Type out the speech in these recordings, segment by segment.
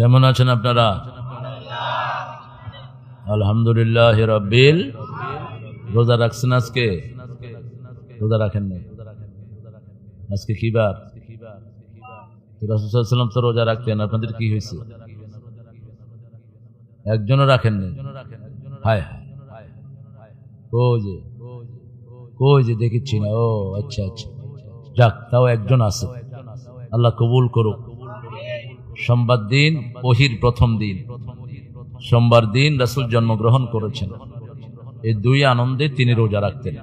কেমন আছেন আপনারা? আলহামদুলিল্লাহ রাব্বিল। রোজা রাখছেন আজকে? রোজা রাখেন নাই? আজকে কি বার? রাসূল সাল্লাল্লাহু আলাইহি ওয়াসাল্লাম তো রোজা রাখতেন, আপনাদের কি হয়েছে? একজনও রাখেন নাই? হায় হায়, কই যে দেখেছি না। ও আচ্ছা আচ্ছা, যাক, তাও একজন আছে। আল্লাহ কবুল করুক। সোমবার দিন ওহির প্রথম দিন, সোমবার দিন রাসূল জন্মগ্রহণ করেছেন। এই দুই আনন্দে তিনি রোজা রাখতেন।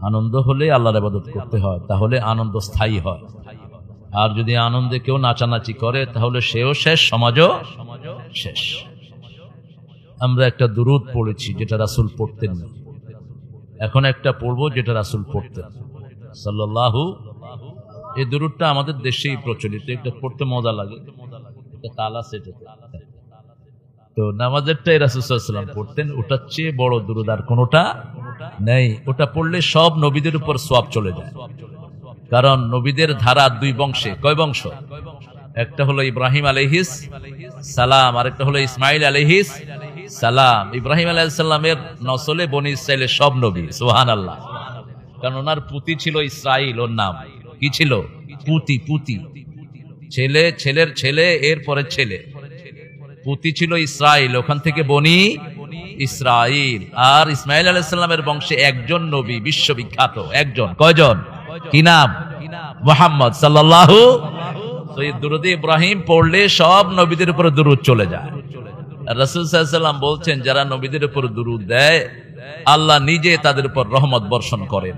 আনন্দ হলে আল্লাহর ইবাদত করতে হয়, তাহলে আনন্দ স্থায়ী হয়। আর যদি আনন্দে কেউ নাচানাচি করে তাহলে সেও শেষ, সমাজও শেষ। আমরা একটা দুরূদ পড়েছি যেটা রাসূল পড়তেন না, এখন একটা পড়বো যেটা রাসূল পড়তেন সাল্লাল্লাহু। এই দুরূদটা আমাদের দেশেই প্রচলিত, এটা পড়তে মজা লাগে। এটা তাল আছে, তো নামাজেরটাই রাসূল সাল্লাল্লাহু আলাইহি ওয়াসাল্লাম পড়তেন। ওটার চেয়ে বড় দুরূদ আর কোনোটা নেই। ওটা পড়লে সব নবীদের উপর সওয়াব চলে যায়। কারণ নবীদের ধারা দুই বংশে। কয় বংশ? একটা হলো ইব্রাহিম আলাইহিস সালাম, আর একটা হলো ইসমাইল আলাইহিস সালাম। ইব্রাহিম আলাইহিস সালামের নসলে বনি ইসরাইলের সব নবী, সুবহানাল্লাহ। কারণ ওনার পুতি ছিল ইসরাইল, ওর নাম কি ছিল? পুতি। ছেলে, ছেলের ছেলে, এরপরে ছেলে। পুতি ছিল ইসরাইল, ওখান থেকে বনি ইসরাইল। আর ইসমাইল আলাইহিস সালামের বংশে একজন নবী বিশ্ববিখ্যাত, একজন। কয়জন? কি নাম? মুহাম্মদ সাল্লাল্লাহু। তো এই দুরূদে ইব্রাহিম পড়লে সব নবীদের উপর দুরূদ চলে যায়। রাসূল সাল্লাল্লাহু আলাইহি ওয়াসাল্লাম বলছেন, যারা নবীদের উপর দুরূদ দেয় আল্লাহ নিজে তাদের উপর রহমত বর্ষণ করেন।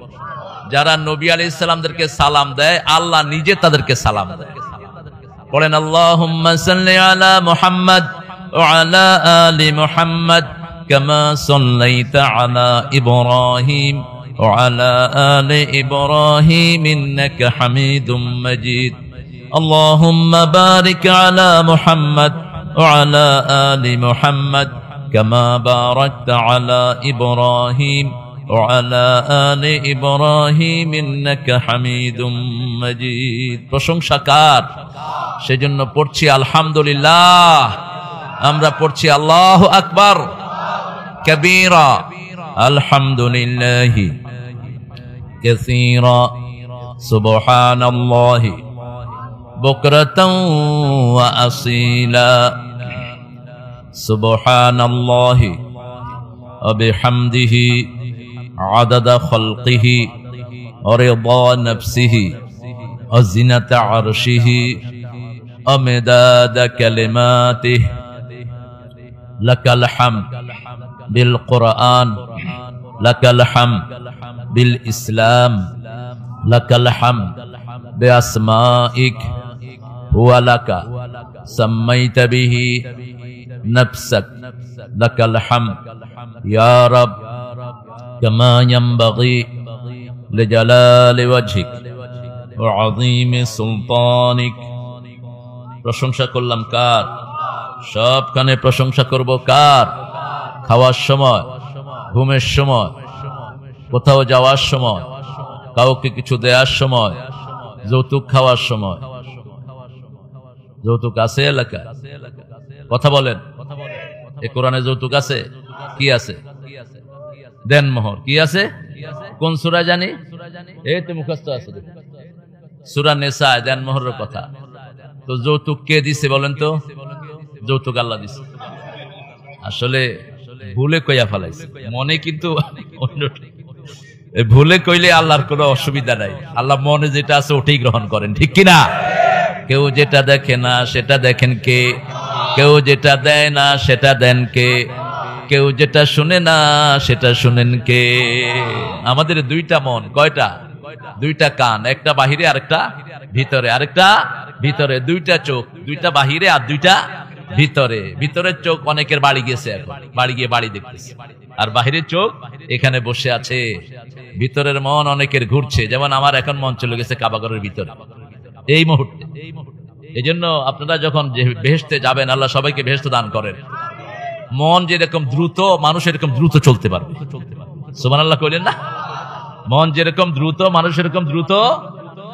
যারা নবী আলাইহিস সালামদেরকে সালাম দেয় আল্লাহ নিজে তাদেরকে সালাম দেয়। বলেন আল্লাহুম্মা সাল্লি আলা মুহাম্মদ ওয়া আলা আলি মুহাম্মদ কামা সাল্লাইতা আলা ইব্রাহিম ওয়া আলা আলি ইব্রাহিম ইন্নাকা হামিদুম মাজিদ। আল্লাহুম্মা বারিক আলা মুহাম্মদ ওয়া আলা আলি মুহাম্মদ কামা বারাকতা আলা ইব্রাহিম ওয়া আলা আলি ইব্রাহিম ইন্নাকা হামিদুম মাজিদ। প্রশংসা কার? সেজন্য পড়ছি আলহামদুলিল্লাহ। আমরা পড়ছি আল্লাহু আকবার কাবীরা, আলহামদুলিল্লাহি কাসীরা, সুবহানাল্লাহি বুকরাতান ওয়া আসীলা, সুবহানাল্লাহি ওয়া বিহামদিহি আদাদা খালকিহি ওয়া রিদা নাফসিহি ওয়া জিনাতা আরশিহি ওয়া মিদাদা কালিমাতিহি। লাকাল হামদ বিল কুরআন, লাকাল হামদ বিল ইসলাম, লাকাল হামদ বিআসমাইক ওয়া লাকা সাম্মাইতা বিহি নাফসাক, লাকাল হামদ ইয়া রাব কামা ইয়ানবাগি লিজালালি ওয়াজহিক ওয়া আযীমি সুলতানিক। প্রশংসা করলাম কার? সবখানে প্রশংসা করব কার? খাওয়ার সময়, ঘুমের সময়, কোথাও যাওয়ার সময়, কাউকে কিছু দেওয়ার সময়, যৌতুক খাওয়ার সময়। যৌতুক আছে এলাকা? কথা বলেন। এ কোরআনে যৌতুক আছে? কি আছে? দেনমোহর। কি আছে? কোন সূরা জানি? এই তো মুখস্থ আছে, সূরা নিসা, দেনমোহরের কথা। তো যৌতুক কে দিছে বলেন তো? যৌতুক আল্লাহ দিছে। আসলে ভুলে কইয়া ফেলাইছে, মনে কিন্তু ভুলে কইলে আল্লাহর কোনো অসুবিধা নাই। আল্লাহ মনে যেটা আছে ওটাই গ্রহণ করেন, ঠিক কিনা? কেউ যেটা দেখে না সেটা দেখেন কে? কেউ যেটা দেয় না সেটা দেন কে? কেউ যেটা শুনে না সেটা শুনেন কে? আমাদের দুইটা মন। কয়টা? দুইটা কান, একটা বাহিরে আরেকটা ভিতরে, আরেকটা ভিতরে। দুইটা চোখ, দুইটা বাহিরে আর দুইটা ভিতরে। ভিতরের চোখ অনেকের বাড়ি গেছে, এখন বাড়ি গিয়ে বাড়ি দেখতেছে। আর বাহিরের চোখ এখানে বসে আছে। ভিতরের মন অনেকের ঘুরছে, যেমন আমার এখন মন চলে গেছে কাবাগরের ভিতরে এই মুহূর্তে। এই জন্য আপনারা যখন বেহেশতে যাবেন, আল্লাহ সবাইকে বেহেশত দান করেন। মন যেরকম দ্রুত, মানুষ এরকম দ্রুত চলতে পারবে। সুবহানাল্লাহ কইলেন না? মন যেরকম দ্রুত, মানুষ এরকম দ্রুত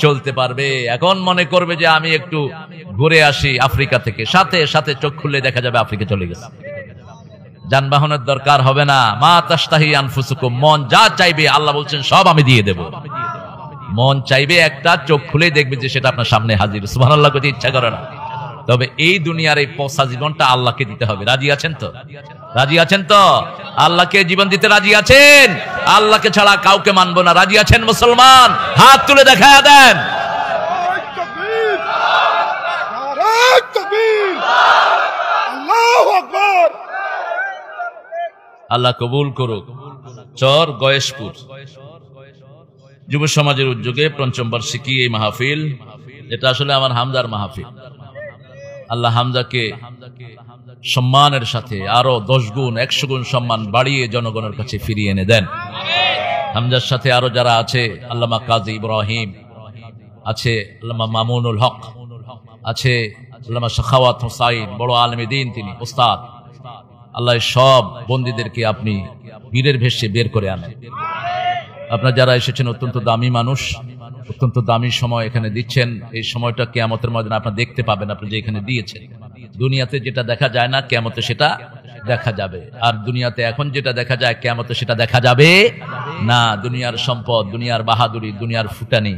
চলতে পারবে। এখন মনে করবে যে আমি একটু ঘুরে আসি আফ্রিকা থেকে, সাথে সাথে চোখ খুললে দেখা যাবে আফ্রিকা চলে গেছে। যানবাহনের দরকার হবে না। মা তাশতাহি আনফুসুকুম, মন যা চাইবে আল্লাহ বলছেন সব আমি দিয়ে দেব। মন চাইবে একটা, চোখ খুলে দেখবে যে সেটা আপনার সামনে হাজির। সুবহানাল্লাহ করতে ইচ্ছা করে না। তবে এই দুনিয়ার এই পচা জীবনটা আল্লাহকে দিতে হবে। রাজি আছেন তো? রাজি আছেন তো? আল্লাহকে জীবন দিতে রাজি আছেন? আল্লাহকে ছাড়া কাউকে মানবো না। রাজি আছেন মুসলমান? হাত তুলে দেখায়া দেন। আল্লাহ কবুল করুক। চর গয়েশপুর যুব সমাজের উদ্যোগে পঞ্চম বার্ষিকী এই মাহফিল, এটা আসলে আমার হামজার মাহফিল। আল্লাহ হামজাকে সম্মানের সাথে আরো 10 গুণ 100 গুণ সম্মান বাড়িয়ে জনগণের কাছে ফিরিয়ে এনে দেন। হামজার সাথে আরো যারা আছে, আল্লামা কাজী ইব্রাহিম আছে, আল্লামা মামুনুল হক আছে, আল্লামা শাখাওয়াত হুসাইন, বড় আলেমে দ্বীন তিনি উস্তাদ। আল্লাহ সব বন্দীদেরকে আপনি বীরের ভেষে বের করে আনেন। আপনারা যারা এসেছেন অত্যন্ত দামি মানুষ, অত্যন্ত দামি সময় এখানে দিচ্ছেন। এই সময়টা কিয়ামতের ময়দানে আপনারা দেখতে পাবেন, আপনি যে এখানে দিয়েছেন। দুনিয়াতে যেটা দেখা যায় না, কিয়ামতে সেটা দেখা যাবে। আর দুনিয়াতে এখন যেটা দেখা যায়, কিয়ামতে সেটা দেখা যাবে না। দুনিয়ার সম্পদ, দুনিয়ার বাহাদুরি, দুনিয়ার ফুটানি,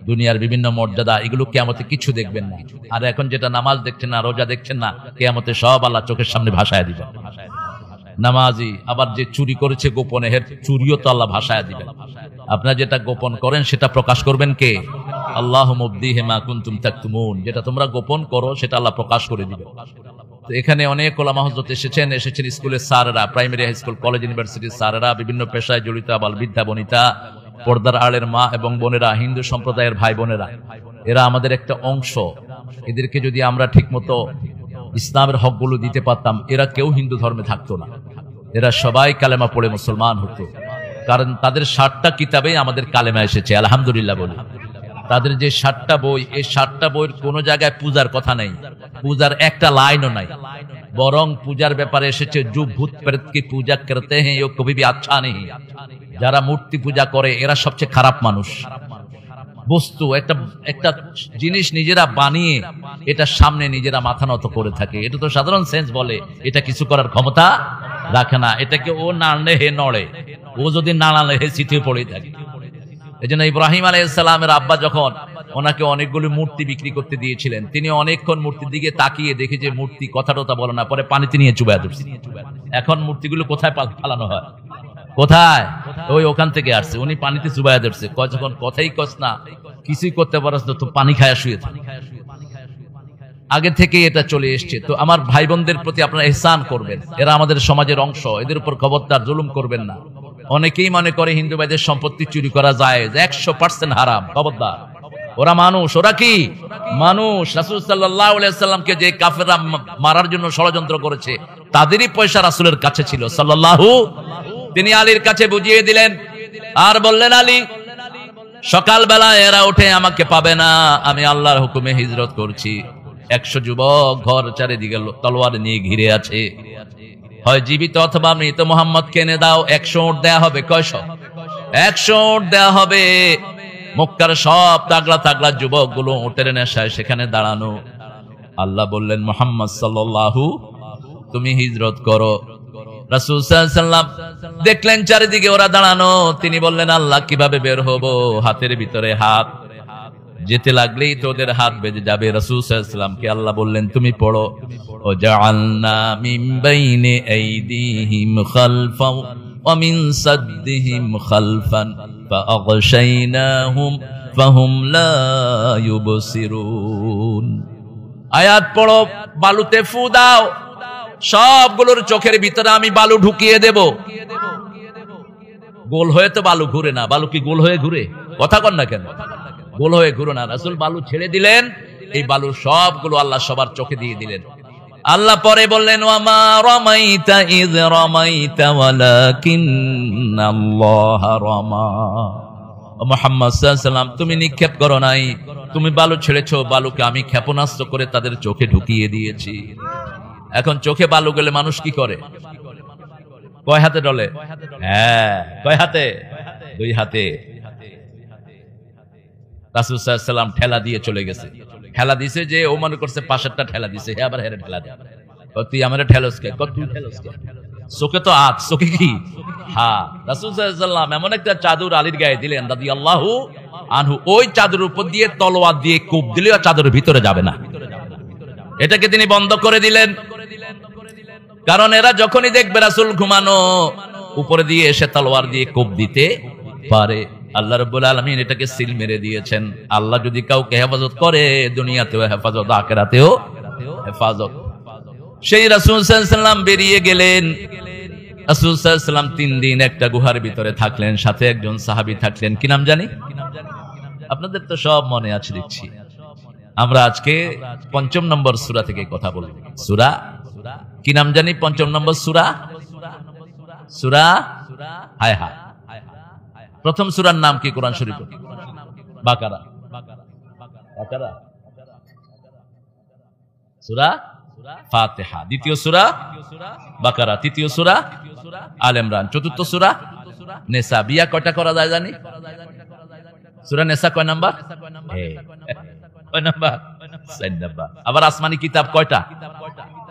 দুনিয়ার বিভিন্ন মর্যাদা, এগুলো কিয়ামতে কিছু দেখবেন না। আর এখন যেটা নামাজ দেখছেন না, রোজা দেখছেন না, কিয়ামতে সব আল্লাহ চোখের সামনে ভাসায় দিবেন। নামাজি আবার যে চুরি করেছে গোপনে, এর চুরিও তো আল্লাহ ভাসায় দিবেন। আপনারা যেটা গোপন করেন সেটা প্রকাশ করবেন কে? আল্লাহু মুবদিহি মা কুনতুম তাকতুমুন। যেটা তোমরা গোপন করো সেটা আল্লাহ প্রকাশ করে দিবেন। তো এখানে অনেক ওলামা হযরত এসেছেন স্কুলের স্যারেরা, প্রাইমারি হাই স্কুল, কলেজ, ইউনিভার্সিটির স্যারেরা, বিভিন্ন পেশায় জড়িত আবাল বৃদ্ধা বনিতা, পর্দার আড়ের মা এবং বোনেরা, হিন্দু সম্প্রদায়ের ভাই বোনেরা, এরা আমাদের একটা অংশ। এদেরকে যদি আমরা ঠিকমতো ইসলামের হকগুলো দিতে পারতাম, এরা কেউ হিন্দু ধর্মে থাকতো না। এরা সবাই কালেমা পড়ে মুসলমান হতো। কারণ তাদের 60টা কিতাবেই আমাদের কালেমা এসেছে, আলহামদুলিল্লাহ বলি। তাদের যে 60টা বই, এই 60টা বইয়ের কোনো জায়গায় পূজার কথা নেই, পূজার একটা লাইনও নাই। বরং পূজার ব্যাপারে এসেছে জু ভূত প্রেত কি পূজা করতে হ্যাঁ ও কবি ভি আচ্ছা নেই। যারা মূর্তি পূজা করে এরা সবচেয়ে খারাপ মানুষ। বস্তু একটা জিনিস নিজেরা বানিয়ে এটা সামনে নিজেরা মাথা নত করে থাকে, এটা তো সাধারণ সেন্স বলে এটা কিছু করার ক্ষমতা রাখে না। এটাকে ও নাড়লে হে নড়ে, ও যদি নাড়ালে হে চিঠে পড়ে থাকে। এই জন্য ইব্রাহিম আলাইহিস সালামের আব্বা যখন ওনাকে অনেকগুলো মূর্তি বিক্রি করতে দিয়েছিলেন, তিনি অনেকক্ষণ মূর্তির দিকে তাকিয়ে দেখে যে মূর্তি কথা টথা বলে না, পরে পানিতে নিয়ে চুবায় ধরছে। এখন মূর্তিগুলো কোথায় ফালানো হয়? কোথায়? ওই ওখান থেকে আসছে, উনি পানিতে চুবায় ধরছে। যখন কথাই কস না, কিছুই করতে পারস না, তো পানি খায়া শুয়ে থাকে। আগে থেকেই এটা চলে এসছে। তো আমার ভাই বোনদের প্রতি আপনারা ইহসান করবেন, এরা আমাদের সমাজের অংশ, এদের উপর খবরদার জুলুম করবেন না। অনেকেই মনে করে হিন্দু ভাইদের সম্পত্তি চুরি করা যায়, 100% হারাম। খবরদার, ওরা মানুষ। ওরা কি মানুষ? রাসূল সাল্লাল্লাহু আলাইহি ওয়াসাল্লামকে যে কাফেররা মারার জন্য ষড়যন্ত্র করেছে, তাদেরই পয়সা রাসূলের কাছে ছিল সাল্লাল্লাহু। তিনি আলীর কাছে বুঝিয়ে দিলেন আর বললেন, আলী, সকালবেলা এরা উঠে আমাকে পাবে না, আমি আল্লাহর হুকুমে হিজরত করছি। 100 যুবক ঘর চারিদিকে তলোয়ার নিয়ে ঘিরে আছে, হয় জীবিত অথবা মৃত। মুহাম্মদকে এনে দাও। 100 উট দেয়া হবে। কয়শো? 100 উট দেয়া হবে। মক্কার সব তাগড়া তাগড়া যুবক গুলো উটের নেশায় সেখানে দাঁড়ানো। আল্লাহ বললেন, মুহাম্মদ সাল্লাল্লাহু, তুমি হিজরত করো। রাসূল সাল্লাল্লাহু আলাইহি ওয়াসাল্লাম দেখলেন চারিদিকে ওরা দাঁড়ানো। তিনি বললেন, আল্লাহ, কিভাবে বের হব? হাতের ভিতরে হাত, যেতে লাগলেই তো ওদের হাত বেজে যাবে। রাসূল সাল্লাল্লাহু আলাইহি ওয়াসাল্লামকে আল্লাহ বললেন, তুমি পড়ো, ও জাআলনা মিন বাইনি আইদিহিম খালফান ওয়া মিন সাদদিহিম খালফান ফাআগশাইনাহুম ফাহুম লা ইউবসিরুন। আয়াত পড়ো, বালুতে ফু দাও, সবগুলোর চোখের ভিতরে আমি বালু ঢুকিয়ে দেব। গোল হয়ে তো বালু ঘুরে না। বালু কি গোল হয়ে ঘুরে? কথা কন না কেন? গোল হয়ে ঘুরে না। রাসূল বালু ছেড়ে দিলেন, এই বালু সবগুলো আল্লাহ সবার চোখে দিয়ে দিলেন। আল্লাহ পরে বললেন, ওয়ামা রামাইতা ইয রামাইতা ওয়ালাকিন্নাল্লাহা রামা। মুহাম্মদ সাল্লাল্লাহু আলাইহি ওয়াসাল্লাম, তুমি নিক্ষেপ করো নাই, তুমি বালু ছেড়েছো, বালুকে আমি ক্ষেপণাস্ত্র করে তাদের চোখে ঢুকিয়ে দিয়েছি। এখন চোখে বালু গেলে মানুষ কি করে? কয় হাতে ডলে? হ্যাঁ, কয় হাতে? 2 হাতে। রাসূল সাল্লাল্লাহু আলাইহি ওয়াসাল্লাম ঠেলা দিয়ে চলে গেছে। ঠেলা দিছে যে ও মনে করছে পাশেরটা ঠেলা দিছে, হে আবার হেরে ঠেলা দেয়, তুই আমার ঠেলস কে, তুই ঠেলস কে, চোখে তো আজ, চোখে কি? হ্যাঁ, রাসূল সাল্লাল্লাহু আলাইহি ওয়াসাল্লাম এমন একটা চাদর আলীর গায়ে দিলেন রাদিয়াল্লাহু আনহু, ওই চাদরের উপর দিয়ে তলোয়ার দিয়ে কোপ দিলেও চাদরের ভিতরে যাবে না। এটাকে তিনি বন্ধ করে দিলেন, কারণ এরা যখনই দেখবে রাসূল ঘুমানো, উপরে দিয়ে এসে তলোয়ার দিয়ে কোপ দিতে পারে। আল্লাহ রাব্বুল আলামিন এটাকে সিল মেরে দিয়েছেন। আল্লাহ যদি কাউকে হেফাজত করে, দুনিয়াতেও হেফাজত, আখিরাতেও হেফাজত। সেই রাসূল সাল্লাল্লাহু আলাইহি ওয়াসাল্লাম বেরিয়ে গেলেন। রাসূল সাল্লাল্লাহু আলাইহি ওয়াসাল্লাম 3 দিন একটা গুহার ভিতরে থাকলেন, সাথে একজন সাহাবী থাকলেন। কি নাম জানি? আপনাদের তো সব মনে আছে দেখছি। আমরা আজকে 5 নম্বর সূরা থেকে কথা বলব। সূরা কি নাম জানি? 5 নম্বর সূরা, সূরা হায় হায়। প্রথম সূরার নাম কি কোরআন শরীফে? বাকারা। বাকারা, সূরা ফাতিহা। দ্বিতীয় সূরা বাকারা, তৃতীয় সূরা আলে ইমরান, চতুর্থ সূরা নিসা। বিয়া কয়টা করা যায় জানি? সূরা নিসা কয় নাম্বার? কয় নাম্বার? 4 নাম্বার। আবার আসমানি কিতাব কয়টা?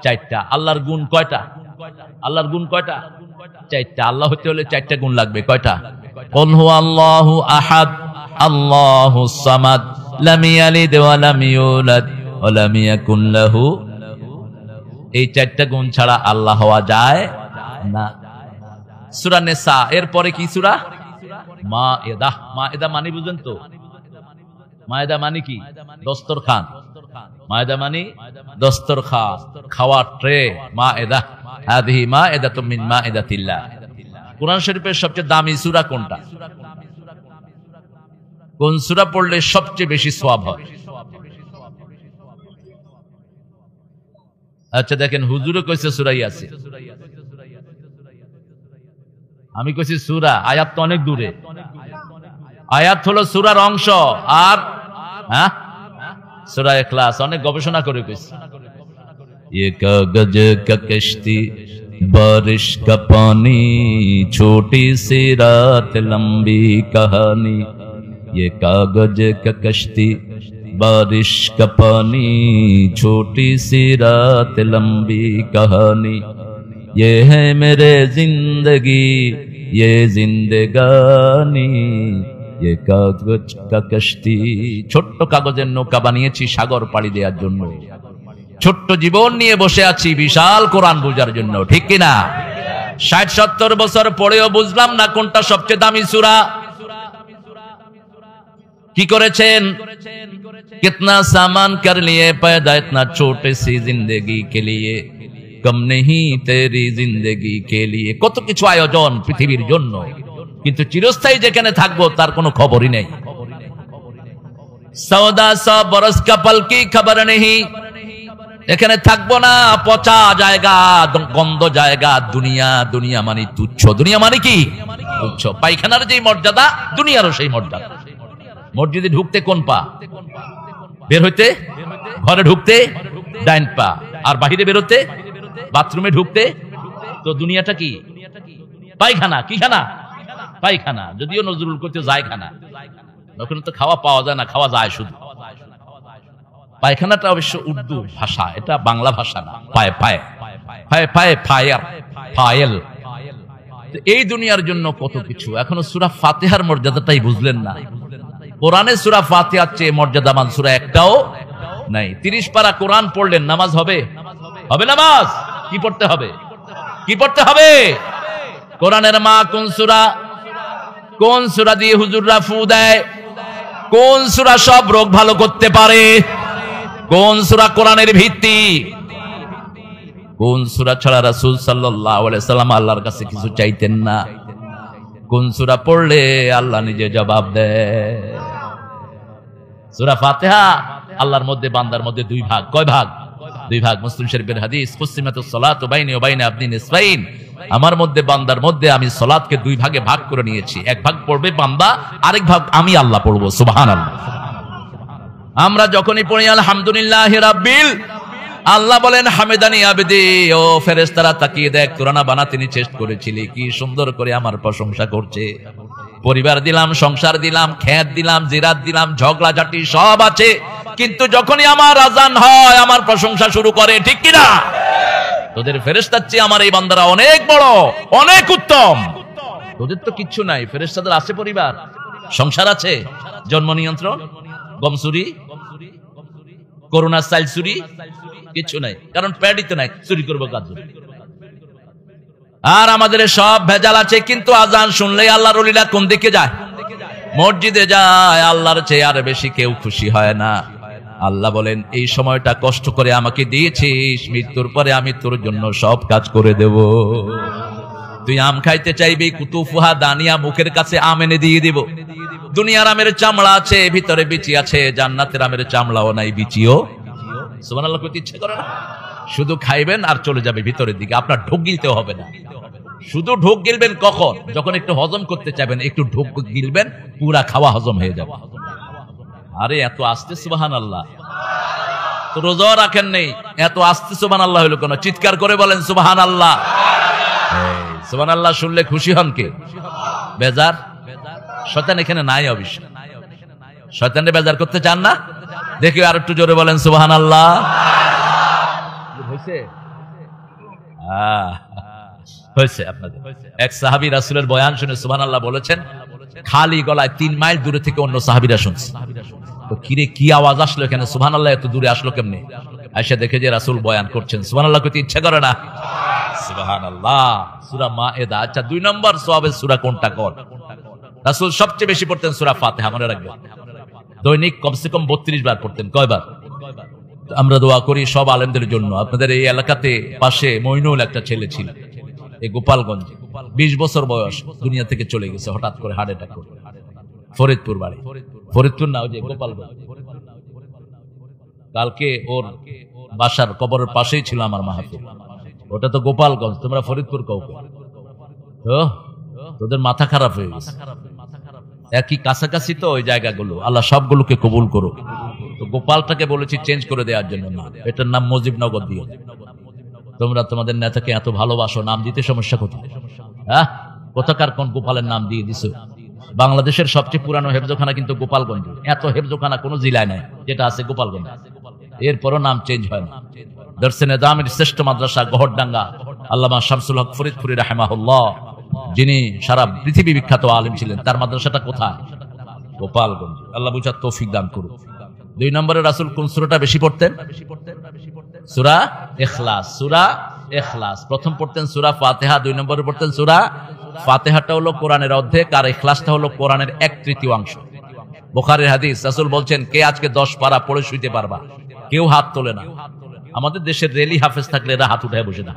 4টা। আল্লাহর গুণ কয়টা? আল্লাহর গুণ কয়টা? 4টা। আল্লাহ হতে হলে 4টা গুণ লাগবে। কয়টা? কুল হুয়াল্লাহু আহাদ আল্লাহুস সামাদ লাম ইয়ালিদ ওয়া লাম ইউলাদ ওয়া লাম ইয়াকুল লাহু। এই 4টা গুণ ছাড়া আল্লাহ হওয়া যায় না। সূরা নিসা এর পরে কি সূরা? মায়েদা। মায়েদা মানে বুঝেন তো? মায়েদা মানে কি? দস্তরখান। মায়েদা মানে দস্তরখান, খাওয়ার ট্রে। মায়েদা, হাদিহি মায়েদাতুম মিন মায়েদাতিল্লাহ। কোরআন শরীফের সবচেয়ে দামি সূরা কোনটা? কোন সূরা পড়লে সবচেয়ে বেশি সওয়াব হয়? আচ্ছা দেখেন, হুজুরে কইছে সূরা ইয়াসিন, আমি কইছি সূরা। আয়াত তো অনেক দূরে। আয়াত হলো সূরার অংশ, আর হ্যাঁ সূরা ইখলাস অনেক গবেষণা করে কইছে। ये कागज का कश्ती बारिश का पानी छोटी सी रात लंबी कहानी। ये कागज का कश्ती बारिश का पानी छोटी सी रात लंबी कहानी। ये है मेरे जिंदगी ये जिंदगानी ये कागज का कश्ती। ছোট্ট কাগজের নৌকা বানিয়েছি সাগর পাড়ি দেওয়ার জন্য, ছোট্ট জীবন নিয়ে বসে আছি বিশাল কোরআন বোঝার জন্য। ঠিক কিনা? 60-70 বছর পরেও বুঝলাম না কোনটা সবচেয়ে দামি সূরা। কি করেছেন? कितना सामान कर लिए पैदा इतना छोटे सी जिंदगी के लिए कम नहीं तेरी जिंदगी के लिए। কত কিছু আয়োজন পৃথিবীর জন্য, কিন্তু চিরস্থায়ী যেখানে থাকবো তার কোনো খবরই নেই। 1400 बरस का पल की खबर नहीं। এখানে থাকবো না, পচা জায়গা, গন্ধ জায়গা। দুনিয়া, দুনিয়া মানে তুচ্ছ। দুনিয়া মানে কি? তুচ্ছ। পায়খানার যেই মর্যাদা, দুনিয়ারও সেই মর্যাদা। মসজিদে ঢুকতে কোন পা? বের হইতে? ঘরে ঢুকতে ডাইন পা, আর বাহিরে বেরোতে, বাথরুমে ঢুকতে তো দুনিয়াটা কি? পায়খানা। কি খানা? পায়খানা। যদিও নজরুল করতে যায় খানা, ওখানে তো খাওয়া পাওয়া যায় না, খাওয়া যায় শুধু। পায়খানাটা অবশ্য উর্দু ভাষা, এটা বাংলা ভাষা না। পায়ে পায়ে পায়ে পায়ে ফায়ার ফায়েল। এই দুনিয়ার জন্য কত কিছু। এখনো সূরা ফাতিহার মর্যাদাটাই বুঝলেন না। কোরআনে সূরা ফাতিহার চেয়ে মর্যাদাবান সূরা একটাও নাই। 30 পারা কোরআন পড়লেন, নামাজ হবে? হবে নামাজ? কি পড়তে হবে? কি পড়তে হবে? কোরআনের মা কোন সূরা? কোন সূরা দিয়ে হুজুররা ফু দেয়? কোন সূরা সব রোগ ভালো করতে পারে? কোন সূরা কোরআনের ভিত্তি? কোন সূরা ছাড়া রাসূল সাল্লাল্লাহু আলাইহি সাল্লাম আল্লাহর কাছে কিছু চাইতেন না? কোন সূরা পড়লে আল্লাহ নিজে জবাব দেয়? সূরা ফাতিহা। আল্লাহর মধ্যে বান্দার মধ্যে 2 ভাগ। কয় ভাগ? 2 ভাগ। মুসলিম শরীফের হাদিস, কুসিমাতুস সালাতু বাইনি ওয়া বাইনা আবদি নিসফাইন। আমার মধ্যে বান্দার মধ্যে আমি সালাতকে 2 ভাগে ভাগ করে নিয়েছি। 1 ভাগ পড়বে বান্দা, আরেক ভাগ আমি আল্লাহ পড়ব। সুবহানাল্লাহ। আমরা যখনই পড়ি আলহামদুলিল্লাহি রাব্বিল, আল্লাহ বলেন হামেদানি আবদি। ও ফেরেশতারা তাকিয়ে দেখ, কোরআন বানাতে তিনি চেষ্টা করেছিলি, কি সুন্দর করে আমার প্রশংসা করছে। পরিবার দিলাম, সংসার দিলাম, খেত দিলাম, জিরাত দিলাম, ঝগড়া ঝাঁটি সব আছে, কিন্তু যখনই আমার আজান হয় আমার প্রশংসা শুরু করে, ঠিক কিনা? তোদের ফেরেশতার চেয়ে আমার এই বান্দারা অনেক বড়, অনেক উত্তম। তোদের তো কিচ্ছু নাই, ফেরেশতাদের আছে পরিবার, সংসার আছে, জন্ম নিয়ন্ত্রণ, গম চুরি, করোনা চাইল চুরি, কিচ্ছু নাই, কারণ প্যাডিতে নাই, চুরি করবো কাজ। আর আমাদের সব ভেজাল আছে, কিন্তু আজান শুনলেই আল্লাহর ওলিরা কোন দিকে যায়? মসজিদে যায়। আল্লাহর চেয়ে আর বেশি কেউ খুশি হয় না। আল্লাহ বলেন, এই সময়টা কষ্ট করে আমাকে দিয়েছিস, মৃত্যুর পরে আমি তোর জন্য সব কাজ করে দেব। তুই আম খাইতে চাইবি, কুতুফুহা দানিয়া মুখের কাছে আম এনে দিয়ে দিব। দুনিয়ার আমের চামড়া আছে, ভিতরে বিচি আছে, জান্নাতের আমের চামড়াও নাই, বিচিও। সুবহানাল্লাহ, করতে ইচ্ছে করে না? শুধু খাইবেন আর চলে যাবে ভিতরের দিকে, আপনার ঢোক গিলতে হবে না। শুধু ঢোক গিলবেন কখন? যখন একটু হজম করতে চাইবেন, একটু ঢোক গিলবেন, পুরা খাওয়া হজম হয়ে যাবে। আরে এত আস্তে সুবহানাল্লাহ, তো রোজা রাখেন নেই, এত আস্তে সুবহানাল্লাহ হলো কেন? চিৎকার করে বলেন সুবহানাল্লাহ। সুবহানাল্লাহ শুনলে খুশি হন কে? বেজার? শয়তান এখানে নাই, অবশ্য শয়তানকে বেজার করতে চান না? দেখি আর একটু জোরে বলেন সুবহানাল্লাহ। হয়েছে আপনাদের? এক সাহাবী রাসূলের বয়ান শুনে সুবহানাল্লাহ বলেছেন, খালি গলায় 3 মাইল দূরে থেকে অন্য সাহাবীরা শুনছে। তো কিরে, কি আওয়াজ আসলো এখানে? সুবহানাল্লাহ এত দূরে আসলো কেমনে? আয়েশা দেখে যে রাসূল বয়ান করছেন, সুবহানাল্লাহ কইতে ইচ্ছা করে না? সুবহানাল্লাহ। সূরা মায়েদা। আচ্ছা, 2 নম্বর সওয়াবের সূরা কোনটা? কোন রাসূল সবচেয়ে বেশি পড়তেন? সূরা ফাতিহা, মনে রাখবেন। দৈনিক কমসে কম 32 বার পড়তেন। কয়বার? আমরা দোয়া করি সব আলেমদের জন্য। আপনাদের এই এলাকাতে পাশে মইনুল একটা ছেলে ছিল, এই গোপালগঞ্জে, 20 বছর বয়স, দুনিয়া থেকে চলে গেছে হঠাৎ করে হার্ট অ্যাটাক করে। ফরিদপুর বাড়ি, ফরিদপুর না, ওই যে গোপালগঞ্জ। কালকে ওর বাসার কবরের পাশেই ছিল আমার মাহফিল। ওটা তো গোপালগঞ্জ, তোমরা ফরিদপুর কাউকে, তো তোদের মাথা খারাপ হয়ে গেছে। একই কাছাকাছি তো ওই জায়গাগুলো, আল্লাহ সবগুলোকে কবুল করো। তো গোপালটাকে বলেছি চেঞ্জ করে দেওয়ার জন্য, না, এটার নাম মুজিবনগর দিও। তোমরা তোমাদের নেতাকে এত ভালোবাসো, নাম দিতে সমস্যা কোথায়? হ্যাঁ, কোথাকার কোন গোপালের নাম দিয়ে দিছো? বাংলাদেশের সবচেয়ে পুরানো হেফজোখানা কিন্তু গোপালগঞ্জ। এত হেফজোখানা কোনো জেলায় নাই যেটা আছে গোপালগঞ্জ। এরপরও নাম চেঞ্জ হয় না। দরসে নিজামের শ্রেষ্ঠ মাদ্রাসা গহরডাঙ্গা, আল্লামা শামসুল হক ফরিদপুরি রাহিমাহুল্লাহ, যিনি সারা পৃথিবী বিখ্যাত আলেম ছিলেন, তার মাদ্রাসাটা কোথায়? গোপালগঞ্জ। আল্লাহ বুঝার তৌফিক দান করুন। 2 নম্বরে রাসূল কোন সূরাটা বেশি পড়তেন? সূরা ইখলাস। সূরা ইখলাস। প্রথম পড়তেন সূরা ফাতিহা, 2 নম্বরে পড়তেন সূরা ফাতিহাটা হলো কোরআনের অর্ধেক, আর ইখলাসটা হলো কোরআনের 1/3 বুখারীর হাদিস, রাসূল বলছেন, কে আজকে 10 পারা পড়ে শুইতে পারবা? কেউ হাত তোলে না। আমাদের দেশের রেলি হাফেজ থাকলে এরা হাত উঠায় বসে না,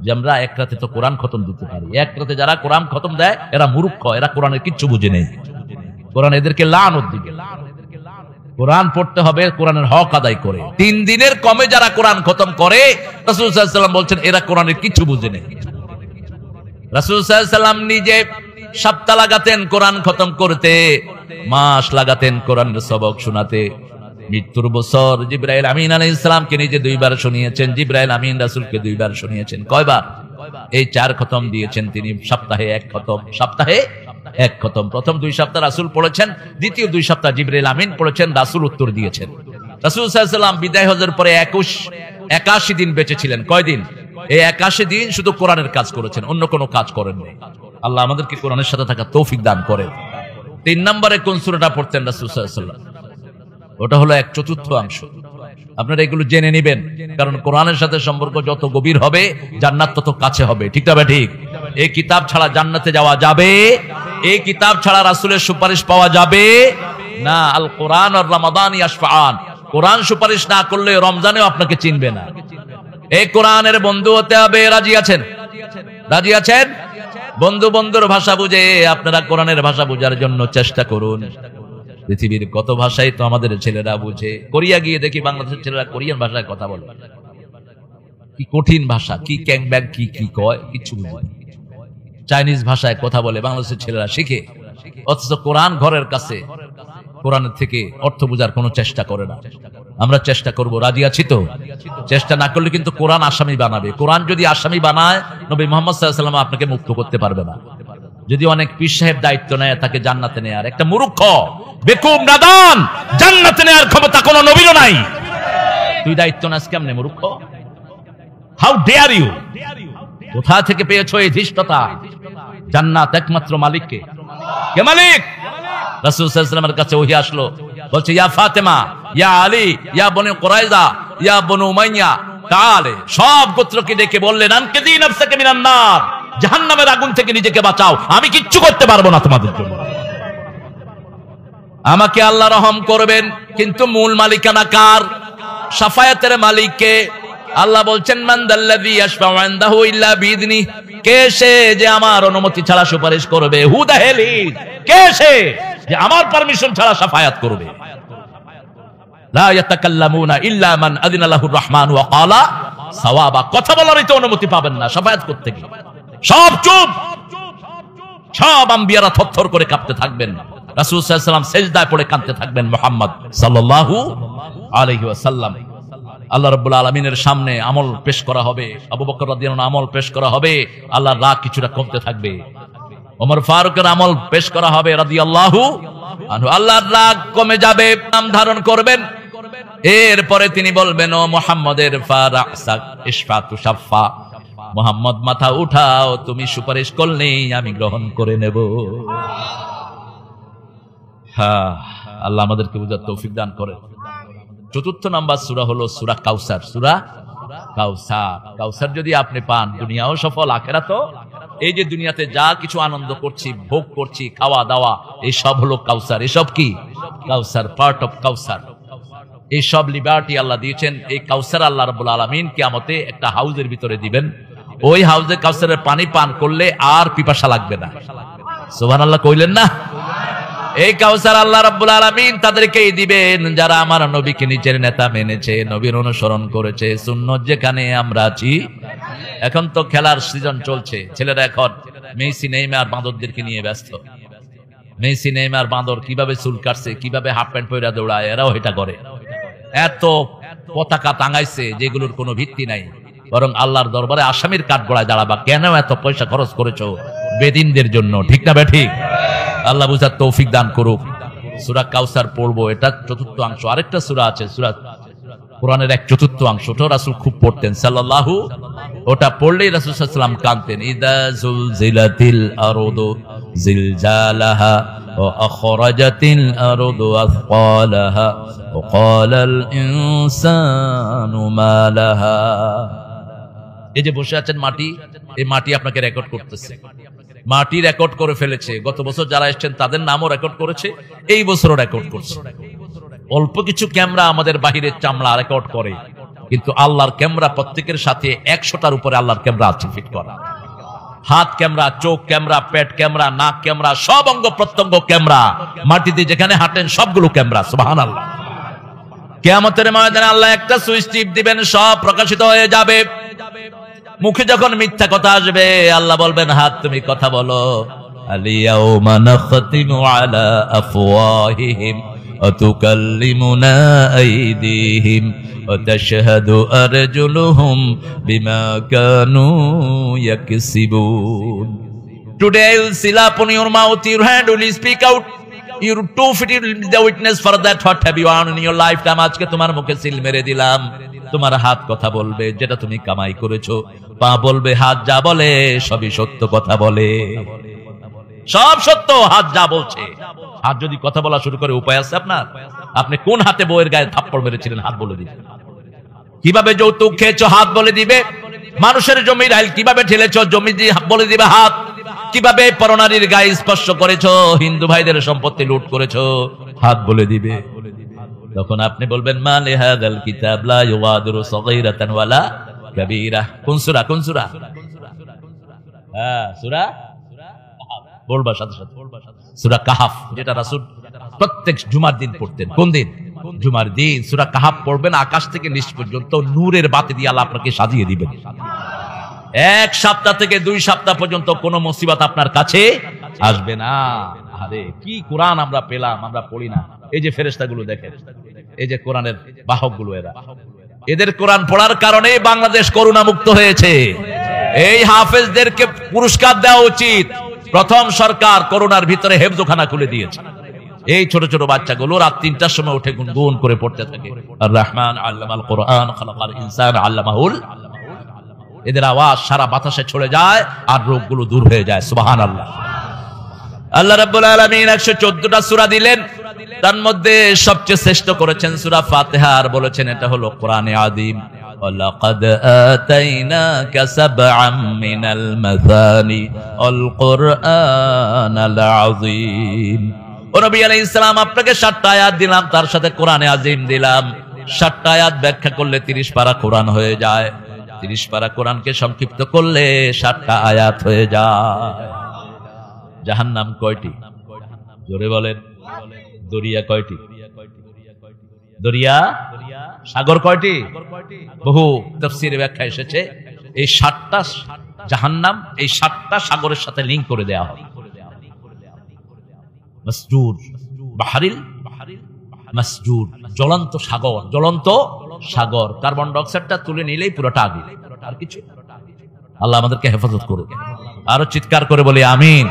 যে আমরা এক রাতে তো কোরআন খতম দিতে পারি। এক রাতে যারা কোরআন খতম দেয় এরা মূর্খ, এরা কোরআনের কিচ্ছু বুঝে নেই। কোরআন এদেরকে লানত দিবে। কোরআন পড়তে হবে কোরআনের হক আদায় করে। 3 দিনের কমে যারা কোরআন খতম করে, রাসূল সাল্লাল্লাহু আলাইহি ওয়াসাল্লাম বলছেন এরা কোরআনের কিচ্ছু বুঝে নেই। রাসূল সাল্লাল্লাহু আলাইহি ওয়াসাল্লাম নিজে সপ্তাহ লাগাতেন কোরআন খতম করতে, মাস লাগাতেন কোরআনের সবক শোনাতে। মৃত্যুর বছর জিবরাইল আমিন আলাইহিস সালামকে নিজে 2 বার শুনিয়েছেন, জিবরাইল আমিন রাসূলকে 2 বার শুনিয়েছেন। কয়বার? এই 4 খতম দিয়েছেন তিনি, সপ্তাহে 1 খতম, সপ্তাহে 1 খতম। প্রথম 2 সপ্তাহ রাসূল পড়েছেন, দ্বিতীয় 2 সপ্তাহ জিবরাইল আমিন পড়েছেন, রাসূল উত্তর দিয়েছেন। রাসূল সাল্লাল্লাহু আলাইহি ওয়াসাল্লাম বিদায় হজের পরে 81 দিন বেঁচে ছিলেন। কয় দিন? এই 81 দিন শুধু কোরআনের কাজ করেছেন, অন্য কোনো কাজ করেননি। আল্লাহ আমাদেরকে কোরআনের সাথে থাকা তৌফিক দান করেন। 3 নম্বরে কোন সূরাটা পড়তেন রাসূল সাল্লাল্লাহু আলাইহি ওয়াসাল্লাম? ওটা হলো 1/4 আপনারা এগুলো জেনে নেবেন, কারণ কোরআনের সাথে সম্পর্ক যত গভীর হবে জান্নাত তত কাছে হবে। ঠিক না? ঠিক। এই কিতাব ছাড়া জান্নাতে যাওয়া যাবে? এই কিতাব ছাড়া রাসূলের সুপারিশ পাওয়া যাবে না। আল কোরআন আর রমাদান ইয়াশফাআন, কোরআন সুপারিশ না করলে রমজানেও আপনাকে চিনবে না। এই কোরআনের বন্ধু হতে হবে। রাজি আছেন? রাজি আছেন? বন্ধু বন্ধুর ভাষা বুঝে আপনারা কোরআনের ভাষা বোঝার জন্য চেষ্টা করুন। পৃথিবীর কত ভাষাই তো আমাদের ছেলেরা বুঝে। কোরিয়া গিয়ে দেখি বাংলাদেশের ছেলেরা কোরিয়ান ভাষায় কথা বলে, কি কঠিন ভাষা, কি ক্যাং ব্যাং কি কি কয় কিচ্ছু বুঝে। চাইনিজ ভাষায় কথা বলে বাংলাদেশের ছেলেরা শিখে, অথচ কোরআন ঘরের কাছে, কোরআনের থেকে অর্থ বোঝার কোনো চেষ্টা করে না। আমরা চেষ্টা করব। রাজি আছি তো? চেষ্টা না করলে কিন্তু কোরআন আসামি বানাবে। কোরআন যদি আসামি বানায়, নবী মুহাম্মদ সাল্লাল্লাহু আলাইহি ওয়াসাল্লাম আপনাকে মুক্ত করতে পারবে না। যদি অনেক পীর সাহেব দায়িত্ব নেয় তাকে জান্নাতে নেয়ার, একটা মূর্খ বেকুব নাদান জান্নাতে নেয়ার ক্ষমতা কোনো নবীরও নাই। তুই দায়িত্ব নাস কেমনে মূর্খ? How dare you? কোথা থেকে পেয়েছো এই ধৃষ্টতা? জান্নাত একমাত্র মালিককে। কে মালিক? রাসূল সাল্লাল্লাহু আলাইহি ওয়াসাল্লামের কাছে ওহী আসলো, বলছে ইয়া ফাতেমা, ইয়া আলী, ইয়া বনু কুরাইজা, ইয়া বনু উমাইয়া তাআলে, সব গোত্রকে ডেকে বললেন আনকিযী নাফসাকা মিনান নার, জাহান্নামের আগুন থেকে নিজেকে বাঁচাও, আমি কিচ্ছু করতে পারবো না তোমাদের জন্য। আমাকে আল্লাহ রহম করবেন, কিন্তু মূল মালিকানা কার? শাফায়াতের মালিককে। আল্লাহ বলছেন মান দাল্লাযী ইয়াশফাউ ইনদাহু ইল্লা বিইذনি, কে সে যে আমার অনুমতি ছাড়া সুপারিশ করবে? হু দা হেল ইজ, কে সে যে আমার পারমিশন ছাড়া শাফায়াত করবে? লা ইয়াতাকাল্লামুনা ইল্লা মান আযিনা লাহুর রাহমান ওয়া ক্বালা সাওয়াবা, কথা বলারই তো অনুমতি পাবেন না শাফায়াত করতে গিয়ে। সব চুপ, সব আম্বিয়ারা থরথর করে কাঁপতে থাকবেন, রাসূল সাল্লাল্লাহু আলাইহি ওয়াসাল্লাম সিজদায় পড়ে কাঁদতে থাকবেন, মুহাম্মদ সাল্লাল্লাহু আলাইহি ওয়াসাল্লাম। আল্লাহ রাব্বুল আলামিনের সামনে আমল পেশ করা হবে, আবু বকর রাদিয়াল্লাহু আনহু আমল পেশ করা হবে, আল্লাহর রাগ কিছুটা কমতে থাকবে। ওমর ফারুকের আমল পেশ করা হবে রাদিয়াল্লাহু আনহু, আল্লাহর রাগ কমে যাবে, নাম ধারণ করবেন। এরপরে তিনি বলবেন ও মুহাম্মদের ফারাসাক ইশফাতু শাফা, মুহাম্মদ মাথা উঠাও, তুমি সুপারিশ করলেই আমি গ্রহণ করে নেব। হ্যাঁ, আল্লাহ আমাদেরকে বুঝার তৌফিক দান করে। চতুর্থ নাম্বার সূরা হলো সূরা কাউসার। সূরা কাউসার, কাউসার যদি আপনি পান দুনিয়াও সফল আখিরাতও। এই যে দুনিয়াতে যা কিছু আনন্দ করছি, ভোগ করছি, খাওয়া দাওয়া, এই সব হলো কাউসার। এসব কি? কাউসার, পার্ট অফ কাউসার। এই সব লিবার্টি আল্লাহ দিয়েছেন। এই কাউসার আল্লাহ রাব্বুল আলামিন কিয়ামতে একটা হাউজের ভিতরে দিবেন। ওই হাউজে কাউসারের পানি পান করলে আর পিপাসা লাগবে না। সুবহানাল্লাহ কইলেন না? এই কাউসার আল্লাহ রাব্বুল আলামিন তাদেরকেই দিবেন যারা আমার নবীকে নিজের নেতা মেনেছে, নবীর অনুসরণ করেছে, সুন্নাত যেখানে আমরা আছি। এখন তো খেলার সিজন চলছে, ছেলেরা এখন মেসি নেইমার বাঁদরদেরকে নিয়ে ব্যস্ত। মেসি নেইমার বাঁদর কিভাবে চুল কাটছে, কিভাবে হাফ প্যান্ট পরে দৌড়ায়, এরাও এটা করে। এত পতাকা টাঙাইছে যেগুলোর কোনো ভিত্তি নাই, বরং আল্লাহর দরবারে আসামির কাঠগড়ায় দাঁড়াবা। কেন এত পয়সা খরচ করেছো বেদিনদের জন্য? ঠিক না বেঠিক? আল্লাহ বুঝার তৌফিক দান করুক। সূরা কাউসার পড়বো, এটা চতুর্থ অংশ। আরেকটা সূরা আছে, সূরা কোরআনের এক চতুর্থ অংশ, ওটা রাসূল খুব পড়তেন সাল্লাল্লাহু, ওটা পড়লেই রাসূল সাল্লাল্লাহু আলাইহি ওয়াসাল্লাম কাঁদতেন। ইযা যুলজিলাতিল আরদু জিলজালাহা ওয়া আখরাজাতিল আরদু আথকালাহা ওয়া ক্বালাল ইনসানু মা লাহা। এই যে বসে আছেন মাটি, এই মাটি আপনাকে রেকর্ড করতেছে। মাটি রেকর্ড করে ফেলেছে। গত বছর যারা এসেছেন তাদের নামও রেকর্ড করেছে, এই বছরও রেকর্ড করছে। অল্প কিছু ক্যামেরা আমাদের বাহিরের চামড়া রেকর্ড করে, কিন্তু আল্লাহর ক্যামেরা প্রত্যেকের সাথে 100টার উপরে আল্লাহর ক্যামেরা আছে ফিট করা। হাত ক্যামেরা, চোখ ক্যামেরা, পেট ক্যামেরা, নাক ক্যামেরা, সব অঙ্গ প্রত্যঙ্গ ক্যামেরা। মাটিতে যেখানে হাঁটেন সবগুলো ক্যামেরা। সুবহানাল্লাহ। কিয়ামতের ময়দানে আল্লাহ একটা সুইচ টিপ দিবেন, সব প্রকাশিত হয়ে যাবে। মুখে যখন মিথ্যা কথা আসবে আল্লাহ বলবেন হাত তুমি কথা বলো। আলিয়াউমা নাখতিমু আলা আফওয়াহিহিম ওয়া তুকাল্লিমুনা আইদিহিম ওয়া তাশহাদু আরজুলুহুম বিমা Kanu ইয়াকসিবুন। Today I will seal upon your mouth, your hand will speak out, your 2 feet will be the witness for that what have you done in your lifetime. আজকে তোমার মুখে সিল মেরে দিলাম। তোমার হাত কথা বলবে যেটা তুমি কামাই করেছো, পা বলবে হাত যা বলে সবই সত্য কথা বলে, সব সত্য। হাত যা বলছে, হাত যদি কথা বলা শুরু করে উপায় আছে আপনার? আপনি কোন হাতে বউয়ের গায়ে থাপ্পড় মেরেছিলেন? হাত বলে দিবে। কিভাবে যৌতুক খেয়েছো? হাত বলে দিবে। মানুষের জমির আইল কিভাবে ঠেলেছো? জমি দিয়ে বলে দিবে হাত। কিভাবে পরনারীর গায়ে স্পর্শ করেছো? হিন্দু ভাইদের সম্পত্তি লুট করেছো? হাত বলে দিবে। তখন আপনি বলবেন মা লিহাযাল কিতাব লা ইউগাদিরু সাগীরাতান ওয়ালা কাবীরা। কোন সূরা? কোন সূরা? হ্যাঁ, সূরা বলবা সাথে সাথে সূরা কাহাফ, যেটা রাসূল প্রত্যেক জুমার দিন পড়তেন। কোন দিন? জুমার দিন সূরা কাহাফ পড়বেন। আকাশ থেকে নিচ পর্যন্ত নূরের বাতি দিয়ে আল্লাহ আপনাকে সাজিয়ে দিবেন। 1 সপ্তাহ থেকে 2 সপ্তাহ পর্যন্ত কোনো মুসিবত আপনার কাছে আসবে না। আরে কি কোরআন আমরা পেলাম, আমরা পড়ি না। এই যে ফেরেশতাগুলো দেখেন, এই যে কোরআনের বাহকগুলো, এদের কোরআন পড়ার কারণে বাংলাদেশ করোনা মুক্ত হয়েছে। এই হাফেজদেরকে পুরস্কার দেওয়া উচিত। প্রথম সরকার করোনার ভিতরে হেফজখানা খুলে দিয়েছে। এই ছোট ছোট বাচ্চাগুলো রাত 3টার সময় উঠে গুনগুন করে পড়তে থাকে, আর রহমান আল্লামাল কোরআন খালাকাল ইনসান আল্লামাহুল। এদের আওয়াজ সারা বাতাসে ছড়ে যায় আর রোগগুলো দূর হয়ে যায়। সুবহানাল্লাহ। আল্লাহ রাব্বুল আলামিন 114টা সূরা দিলেন, তার মধ্যে সবচেয়ে শ্রেষ্ঠ করেছেন সূরা ফাতিহা, আর বলেছেন এটা হলো কোরআনে আযীম। ওয়ালাকাদ আতাইনাকা সাবআম মিনাল মাসানি আল কুরআনাল আযীম। ও নবী আলাইহিস সালাম, আপনাকে 7টা আয়াত দিলাম, তার সাথে কোরআনে আযীম দিলাম। 7টা আয়াত ব্যাখ্যা করলে 30 পারা কোরআন হয়ে যায়। 30 পারা কোরআনকে সংক্ষিপ্ত করলে 7টা আয়াত হয়ে যায়। জাহান্নাম কয়টি? জোরে বলেন। দরিয়া কয়টি? দরিয়া সাগর কয়টি? বহু তাফসীরে ব্যাখ্যা এসেছে এই 7টা জাহান্নাম এই 7টা সাগরের সাথে লিংক করে দেয়া হয়। মাসজুর বাহরিল মাসজুর, জ্বলন্ত সাগর। জ্বলন্ত সাগর, কার্বন ডাই অক্সাইডটা তুলে নিলেই পুরোটা আগুন, আর কিছু। আল্লাহ আমাদেরকে হেফাজত করুক। আরো চিৎকার করে বলি আমিন।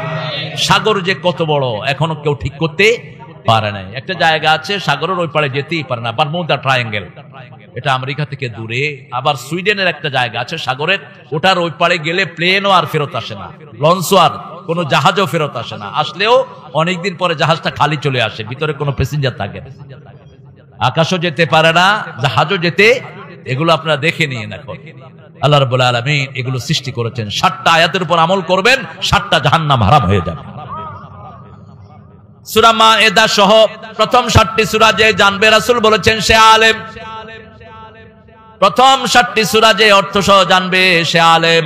সাগর যে কত বড় এখনো কেউ ঠিক করতে পারে নাই। একটা জায়গা আছে সাগরের ওই পারে যেতেই পারে না, বারমুডা ট্রায়াঙ্গেল, এটা আমেরিকা থেকে দূরে। আবার সুইডেনের একটা জায়গা আছে সাগরের, ওটার ওই পারে গেলে প্লেনও আর ফেরত আসে না, লঞ্চও আর কোনো জাহাজও ফেরত আসে না। আসলেও অনেকদিন পরে জাহাজটা খালি চলে আসে, ভিতরে কোনো প্যাসেঞ্জার থাকে না। আকাশও যেতে পারে না, জাহাজও যেতে, এগুলো আপনারা দেখে নিন। এখন আল্লাহ রাব্বুল আলামিন এগুলো সৃষ্টি করেছেন। 7টা আয়াতের উপর আমল করবেন, 7টা জাহান্নাম হারাম হয়ে যাবে। সূরা মায়েদা সহ প্রথম 7টি সূরা যে জানবে, রাসূল বলেছেন সে আলেম। প্রথম 7টি সূরা যে অর্থ সহ জানবে সে আলেম।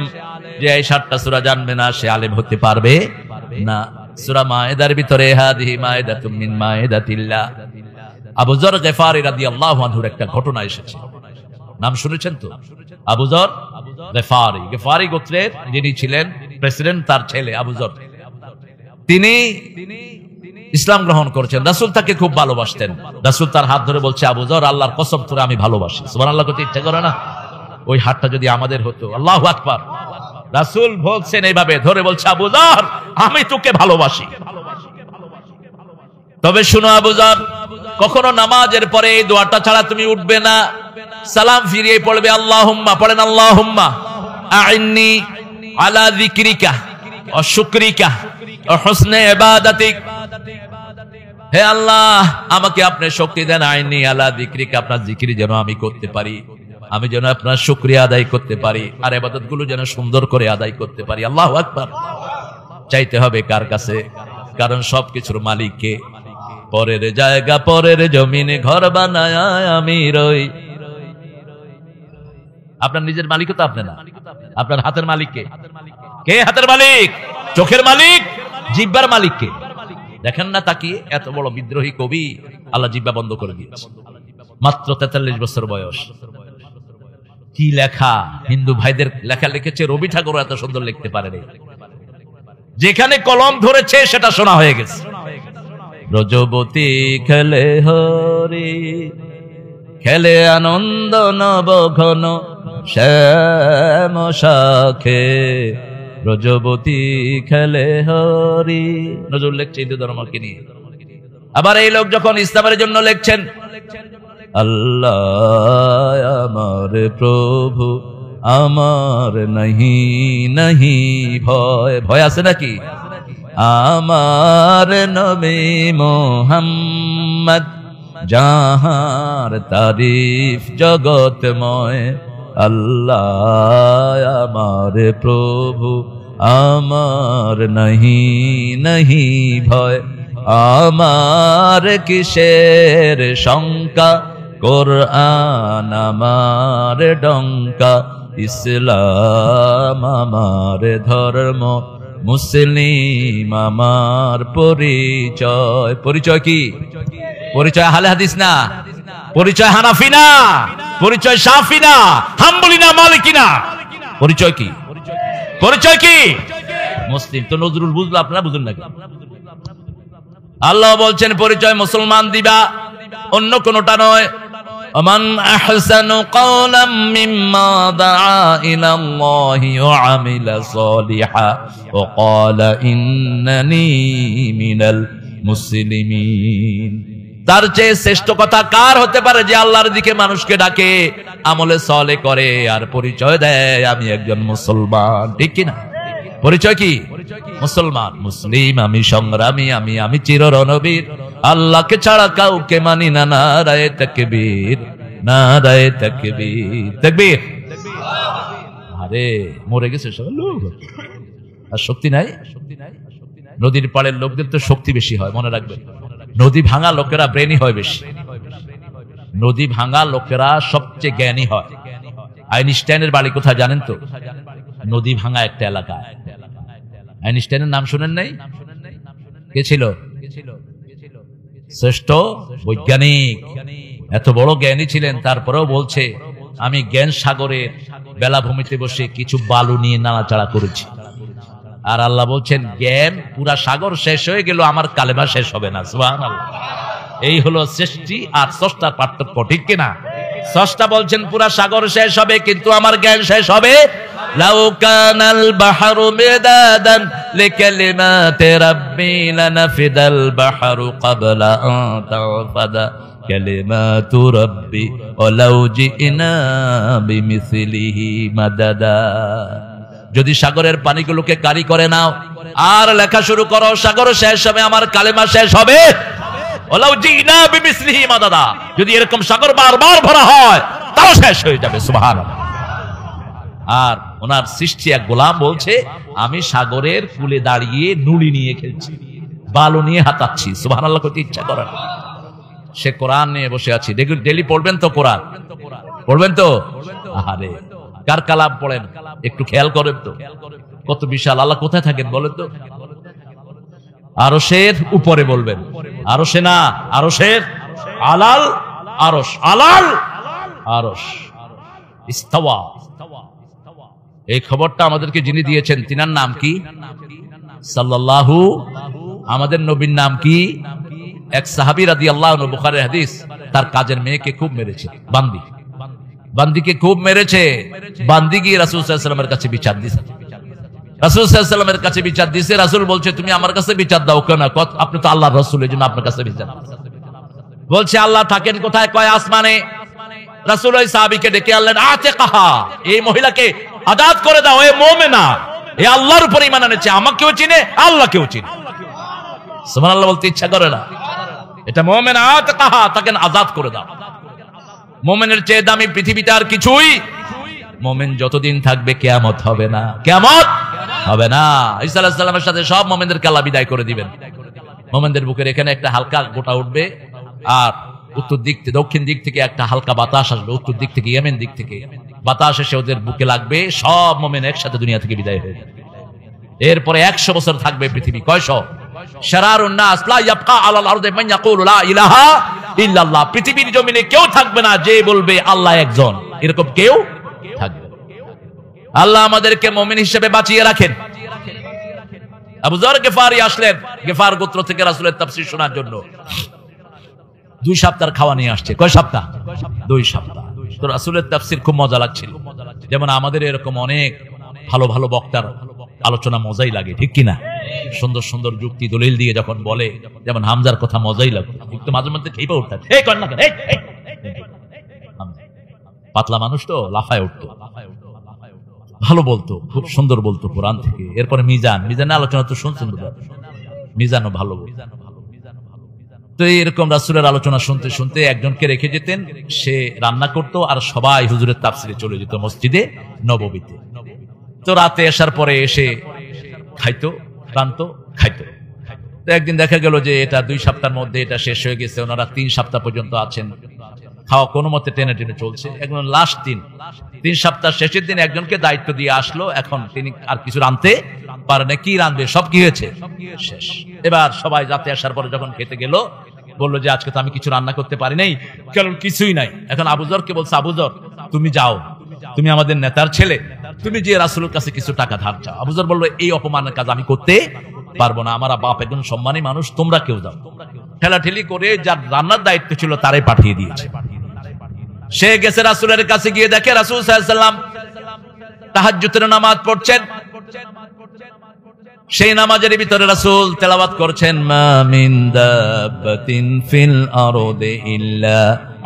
যে এই 7টা সূরা জানবে না সে আলেম হতে পারবে না। সূরা মায়েদার ভিতরে হাদিহি মায়েদাতুম মিন মায়েদাতিল্লাহ, আবু যর গফারি রাদিয়াল্লাহু আনহুর একটা ঘটনা এসেছে। নাম শুনেছেন তো? আবু যর গফারি, গফারি গোত্রের যিনি ছিলেন প্রেসিডেন্ট, তার ছেলে আবু যর, তিনি ইসলাম গ্রহণ করেছেন। রাসূল তাকে খুব ভালোবাসতেন। রাসূল তার হাত ধরে বলছে, আবু যর, আল্লাহর কসম তোরে আমি ভালোবাসি। সুবহানাল্লাহ করতে ইচ্ছা করে না? ওই হাতটা যদি আমাদের হতো। আল্লাহু আকবার। রাসূল বলছেন এইভাবে ধরে, বলছে, আবু যর, আমি তোকে ভালোবাসি। তবে শুনো আবু যর, কখনো নামাজের পরে এই দোয়াটা ছাড়া তুমি উঠবে না। সালাম ফিরিয়ে পড়বে আল্লাহুম্মা, পড়েন আল্লাহুম্মা আইন্নি আলা যিকরিকা ওয়া শুকরিকা ওয়া হুসনে ইবাদাতিক। হে আল্লাহ, আমাকে আপনি শক্তি দেন। আইন্নি আলা যিকরিকা, আপনার জিকির যেন আমি করতে পারি, আমি যেন আপনার শুকরিয়া আদায় করতে পারি, আর ইবাদতগুলো যেন সুন্দর করে আদায় করতে পারি। আল্লাহু আকবার। চাইতে হবে কার কাছে? কারণ সবকিছুর মালিক কে? পরের জায়গা পরের জমিনে ঘর বানায় আমি রই। আপনার নিজের মালিকও তো আপনি না। আপনার হাতের মালিক কে? কে হাতের মালিক? চোখের মালিক? জিহ্বার মালিক কে? দেখেন না তাকিয়ে? এত বড় বিদ্রোহী কবি, আল্লাহ জিহ্বা বন্ধ করে দিয়েছে। মাত্র 43 বছর বয়স। কি লেখা! হিন্দু ভাইদের লেখা লিখেছে। রবি ঠাকুর এত সুন্দর লিখতে পারেনি। যেখানে কলম ধরেছে সেটা শোনা হয়ে গেছে। রজবতী খেলে হরি, খেলে আনন্দ নব ঘন শ্যাম শাখে, রজবতী খেলে হরি। নজরুল লিখছে হিন্দু ধর্মকে নিয়ে। আবার এই লোক যখন ইসলামের জন্য লিখছেন, আল্লাহ আমার প্রভু, আমার নাহি নাহি ভয়। ভয় আছে নাকি? আমার নবী মুহাম্মদ, যাহার তারিফ জগতময়। আল্লাহ আমার প্রভু, আমার নাহি নাহি ভয়। আমার কিসের শঙ্কা, কোরআন আমার ডঙ্কা। ইসলাম আমার ধর্ম, মুসলিম আমার পরিচয়। পরিচয় কি? পরিচয় আহলে হাদিস না, পরিচয় হানাফি না, পরিচয় শাফি না, হাম্বলি না, মালিকি না। পরিচয় কি? পরিচয় কি? মুসলিম। তো নজরুল বুঝলো, আপনারা বুঝুন নাকি? আল্লাহ বলছেন পরিচয় মুসলমান দিবা, অন্য কোনটা নয়। ومن أحسن قولا مما دعا إلى الله وعمل صالحا وقال إنني من المسلمين। তার চেয়ে শ্রেষ্ঠ কথা কার হতে পারে যে আল্লাহর দিকে মানুষকে ডাকে, আমলে সলে করে আর পরিচয় দেয় আমি একজন মুসলমান, ঠিক কি না? পরিচয় কি? মুসলমান, মুসলিম, আমি সংগ্রামী, আমি চির রণবীর, আল্লাহকে ছাড়া কাউকে মানি না। নারায়ে তাকবীর, নারায়ে তাকবীর, তাকবীর। আরে মরে গেছে সব লোক, আর শক্তি নাই। নদীর পাড়ের লোকদের তো শক্তি বেশি হয়, মনে রাখবেন। নদী ভাঙা লোকেরা ব্রেনি হয় বেশি, নদী ভাঙা লোকেরা সবচেয়ে জ্ঞানী হয়। আইনস্টাইনের বাড়ি কোথায় জানেন তো? নদী ভাঙা একটা এলাকায়। আইনস্টাইনের নাম শুনেন নাই? কে ছিল? শ্রেষ্ঠ বৈজ্ঞানিক, এত বড় জ্ঞানী ছিলেন, তারপরেও বলছে আমি জ্ঞান সাগরের বেলাভূমিতে বসে কিছু বালু নিয়ে নাড়াচাড়া করেছি। আর আল্লাহ বলছেন জ্ঞান পুরা সাগর শেষ হয়ে গেল, আমার কালেমা শেষ হবে না। সুবহানাল্লাহ। এই হলো সৃষ্টি আর স্রষ্টার পার্থক্য, ঠিক কিনা? স্রষ্টা বলছেন পুরা সাগর শেষ হবে, কিন্তু আমার জ্ঞান শেষ হবে। লাউ কানাল বাহরু মিদাদান লিকালিমাতি রাব্বি লানাফিদাল বাহরু ক্বাবলা আন তানফাদা কালিমাতু রাব্বি ওয়ালাউ জিনা বিমিসলিহি মাদাদা। যদি সাগরের পানিগুলোকে কারি করে নাও আর লেখা শুরু করো, সাগর শেষ হবে, আমার কালেমা শেষ হবে। ওয়ালাউ জিনা বিমিসলিহি মাদাদা, যদি এরকম সাগর বারবার ভরা হয় তাও শেষ হয়ে যাবে। সুবহানাল্লাহ। আর ওনার সৃষ্টি এক গোলাম বলছে আমি সাগরের কূলে দাঁড়িয়ে নুড়ি নিয়ে খেলছি, বালু নিয়ে হাতাচ্ছি। সুবহানাল্লাহ করতে ইচ্ছা করে না। সে কোরআন নিয়ে বসে আছি। ডেলি পড়বেন তো কোরআন? পড়বেন তো? আরে কার কালাম পড়েন একটু খেয়াল করেন তো, কত বিশাল। আল্লাহ কোথায় থাকেন বলেন তো? আরশের উপরে বলবেন, আরশে না, আরশের আলাল আরশ, আলাল আরশ ইস্তাওয়া। এই খবরটা আমাদেরকে যিনি দিয়েছেন তিনার নাম কি? সাল্লাল্লাহু, আমাদের নবীর নাম কি? এক সাহাবী রাদিয়াল্লাহু আনহু, বুখারীর হাদিস, তার কাজের মেয়েকে খুব মেরেছে, বান্দি, বান্দিকে খুব মেরেছে। বান্দি গিয়ে রাসূল সাল্লাল্লাহু আলাইহি ওয়াসাল্লামের কাছে বিচার দিয়েছে। রাসূল সাল্লাল্লাহু আলাইহি ওয়াসাল্লামের কাছে বিচার দিয়েছে। রাসূল বলছে তুমি আমার কাছে বিচার দাও কেন? আপনি তো আল্লাহর রাসূল, এজন্য আপনার কাছে বিচার। বলছে আল্লাহ থাকেন কোথায়? কয় আসমানে। রাসূল ওই সাহাবীকে ডেকে আনলেন, আতিকাহা, এই মহিলাকে আজাদ করে দাও, এ মুমিনা, এ আল্লাহর উপর ঈমান এনেছে, আমাকেও চিনে আল্লাহকেও চিনে। সুবহানাল্লাহ বলতে ইচ্ছা করে না? এটা মুমিনা, আতিকাহা, তাকে আজাদ করে দাও। মুমিনের চেয়ে দামি পৃথিবীতে আর কিছুই। মুমিন যতদিন থাকবে কিয়ামত হবে না, কিয়ামত হবে না। ঈসা আলাইহিস সালামের সাথে সব মুমিনদেরকে আল্লাহ বিদায় করে দিবেন। মুমিনদের বুকের এখানে একটা হালকা গোটা উঠবে, আর উত্তর দিক থেকে, দক্ষিণ দিক থেকে একটা হালকা বাতাস আসবে, উত্তর দিক থেকে, ইয়েমেন দিক থেকে বাতাস এসে ওদের বুকে লাগবে। সব মুমিন একসাথে দুনিয়া থেকে বিদায় হয়ে যাবে। এরপরে 100 বছর থাকবে পৃথিবী। কয়শো? শারারুন নাস লা ইয়াবকা আলাল আরদি মান ইয়াকুলু লা ইলাহা ইল্লাল্লাহ। পৃথিবীর জমিনে কেউ থাকবে না যে বলবে আল্লাহ একজন, এরকম কেউ থাকবে। আল্লাহ আমাদেরকে মুমিন হিসেবে বাঁচিয়ে রাখেন। আবু যর গিফারি আসলেন গিফার গোত্র থেকে রাসূলের তাফসীর শোনার জন্য। 2 সপ্তাহের খাওয়া নিয়ে আসছে। কয় সপ্তাহ? 2 সপ্তাহ। তো রাসূলের তাফসীর খুব মজা লাগছিল। যেমন আমাদের এরকম অনেক ভালো ভালো বক্তার আলোচনা মজাই লাগে, ঠিক কিনা? সুন্দর সুন্দর যুক্তি দলিল দিয়ে যখন বলে, যেমন হামজার কথা মজাই লাগে, একটু মাঝে মধ্যে খেপে উঠতেন, এই কর না কেন, পাতলা মানুষ তো লাফায় উঠতো, ভালো বলতো, খুব সুন্দর বলতো কোরআন থেকে। এরপরে মিজানের আলোচনা তো শুনছেন, মিজানও ভালো। তো এরকম রাসূলের আলোচনা শুনতে শুনতে একজনকে রেখে যেতেন, সে রান্না করতো আর সবাই হুজুরের তাফসীরে চলে যেত মসজিদে নববীতে। তো রাতে আসার পরে এসে খাইতো, ক্লান্ত খাইতো। তো একদিন দেখা গেল যে এটা 2 সপ্তাহের মধ্যে এটা শেষ হয়ে গেছে, ওনারা 3 সপ্তাহ পর্যন্ত আছেন, খাওয়া কোনো মতে টেনে টেনে চলছে। একদম লাস্ট 3 সপ্তাহ শেষের দিন একজনকে দায়িত্ব দিয়ে আসলো, এখন তিনি আর কিছু রাঁধতে পারে না। কি রাঁধবে? সব কি হয়েছে? শেষ। এবার সবাই রাতে আসার পরে যখন খেতে গেল, বললো যে আজকে তো আমি কিছু রান্না করতে পারি নাই, কারণ কিছুই নাই। এখন আবু যরকে বলছে, আবু যর তুমি যাও, তুমি আমাদের নেতার ছেলে, তুমি যে রাসূলের কাছে কিছু টাকা ধার চাও। আবু যর বলল, এই অপমানের কাজ আমি করতে পারবো না, আমার বাপ একজন সম্মানী মানুষ, তোমরা কেউ যাও। ঠেলাঠেলি করে যার রান্নার দায়িত্ব ছিল তারাই পাঠিয়ে দিয়েছে। সে গেছে রাসূলের কাছে, গিয়ে দেখে রাসূল সাল্লাল্লাহু আলাইহি ওয়াসাল্লাম তাহাজ্জুদের নামাজ পড়ছেন। সেই নামাজের ভিতরে রাসূল তেলাওয়াত করছেন, মা মিন দাব্বাতিন ফিল আরদি ইল্লা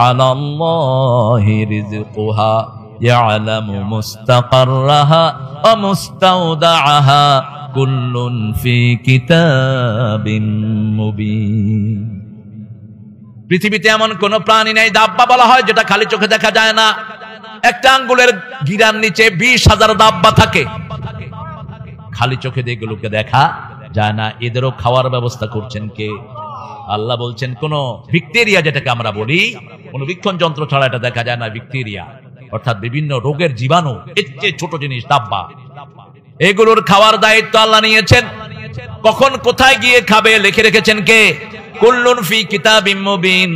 আলাল্লাহি রিজকুহা ইয়ালামু মুস্তাকাররাহা ওয়া মুস্তাওদাআহা কুল্লুন ফি কিতাবিন মুবিন। পৃথিবীতে এমন কোন প্রাণী নাই, দাব্বা বলা হয় যেটা খালি চোখে দেখা যায় না। একটা আঙ্গুলের গিরার নিচে 20,000 দাব্বা থাকে, খালি চোখে দিয়ে এগুলোকে দেখা যায় না। এদেরও খাওয়ার ব্যবস্থা করছেন কে? আল্লাহ বলছেন কোন ব্যাকটেরিয়া, যেটাকে আমরা বলি, কোন বীক্ষণ যন্ত্র ছাড়া এটা দেখা যায় না। ব্যাকটেরিয়া অর্থাৎ বিভিন্ন রোগের জীবাণু, এর চেয়ে ছোট জিনিস দাব্বা, এগুলোর খাওয়ার দায়িত্ব আল্লাহ নিয়েছেন। কখন কোথায় গিয়ে খাবে লিখে রেখেছেন কে? কুল্লুন ফি কিতাবিম মুবিন।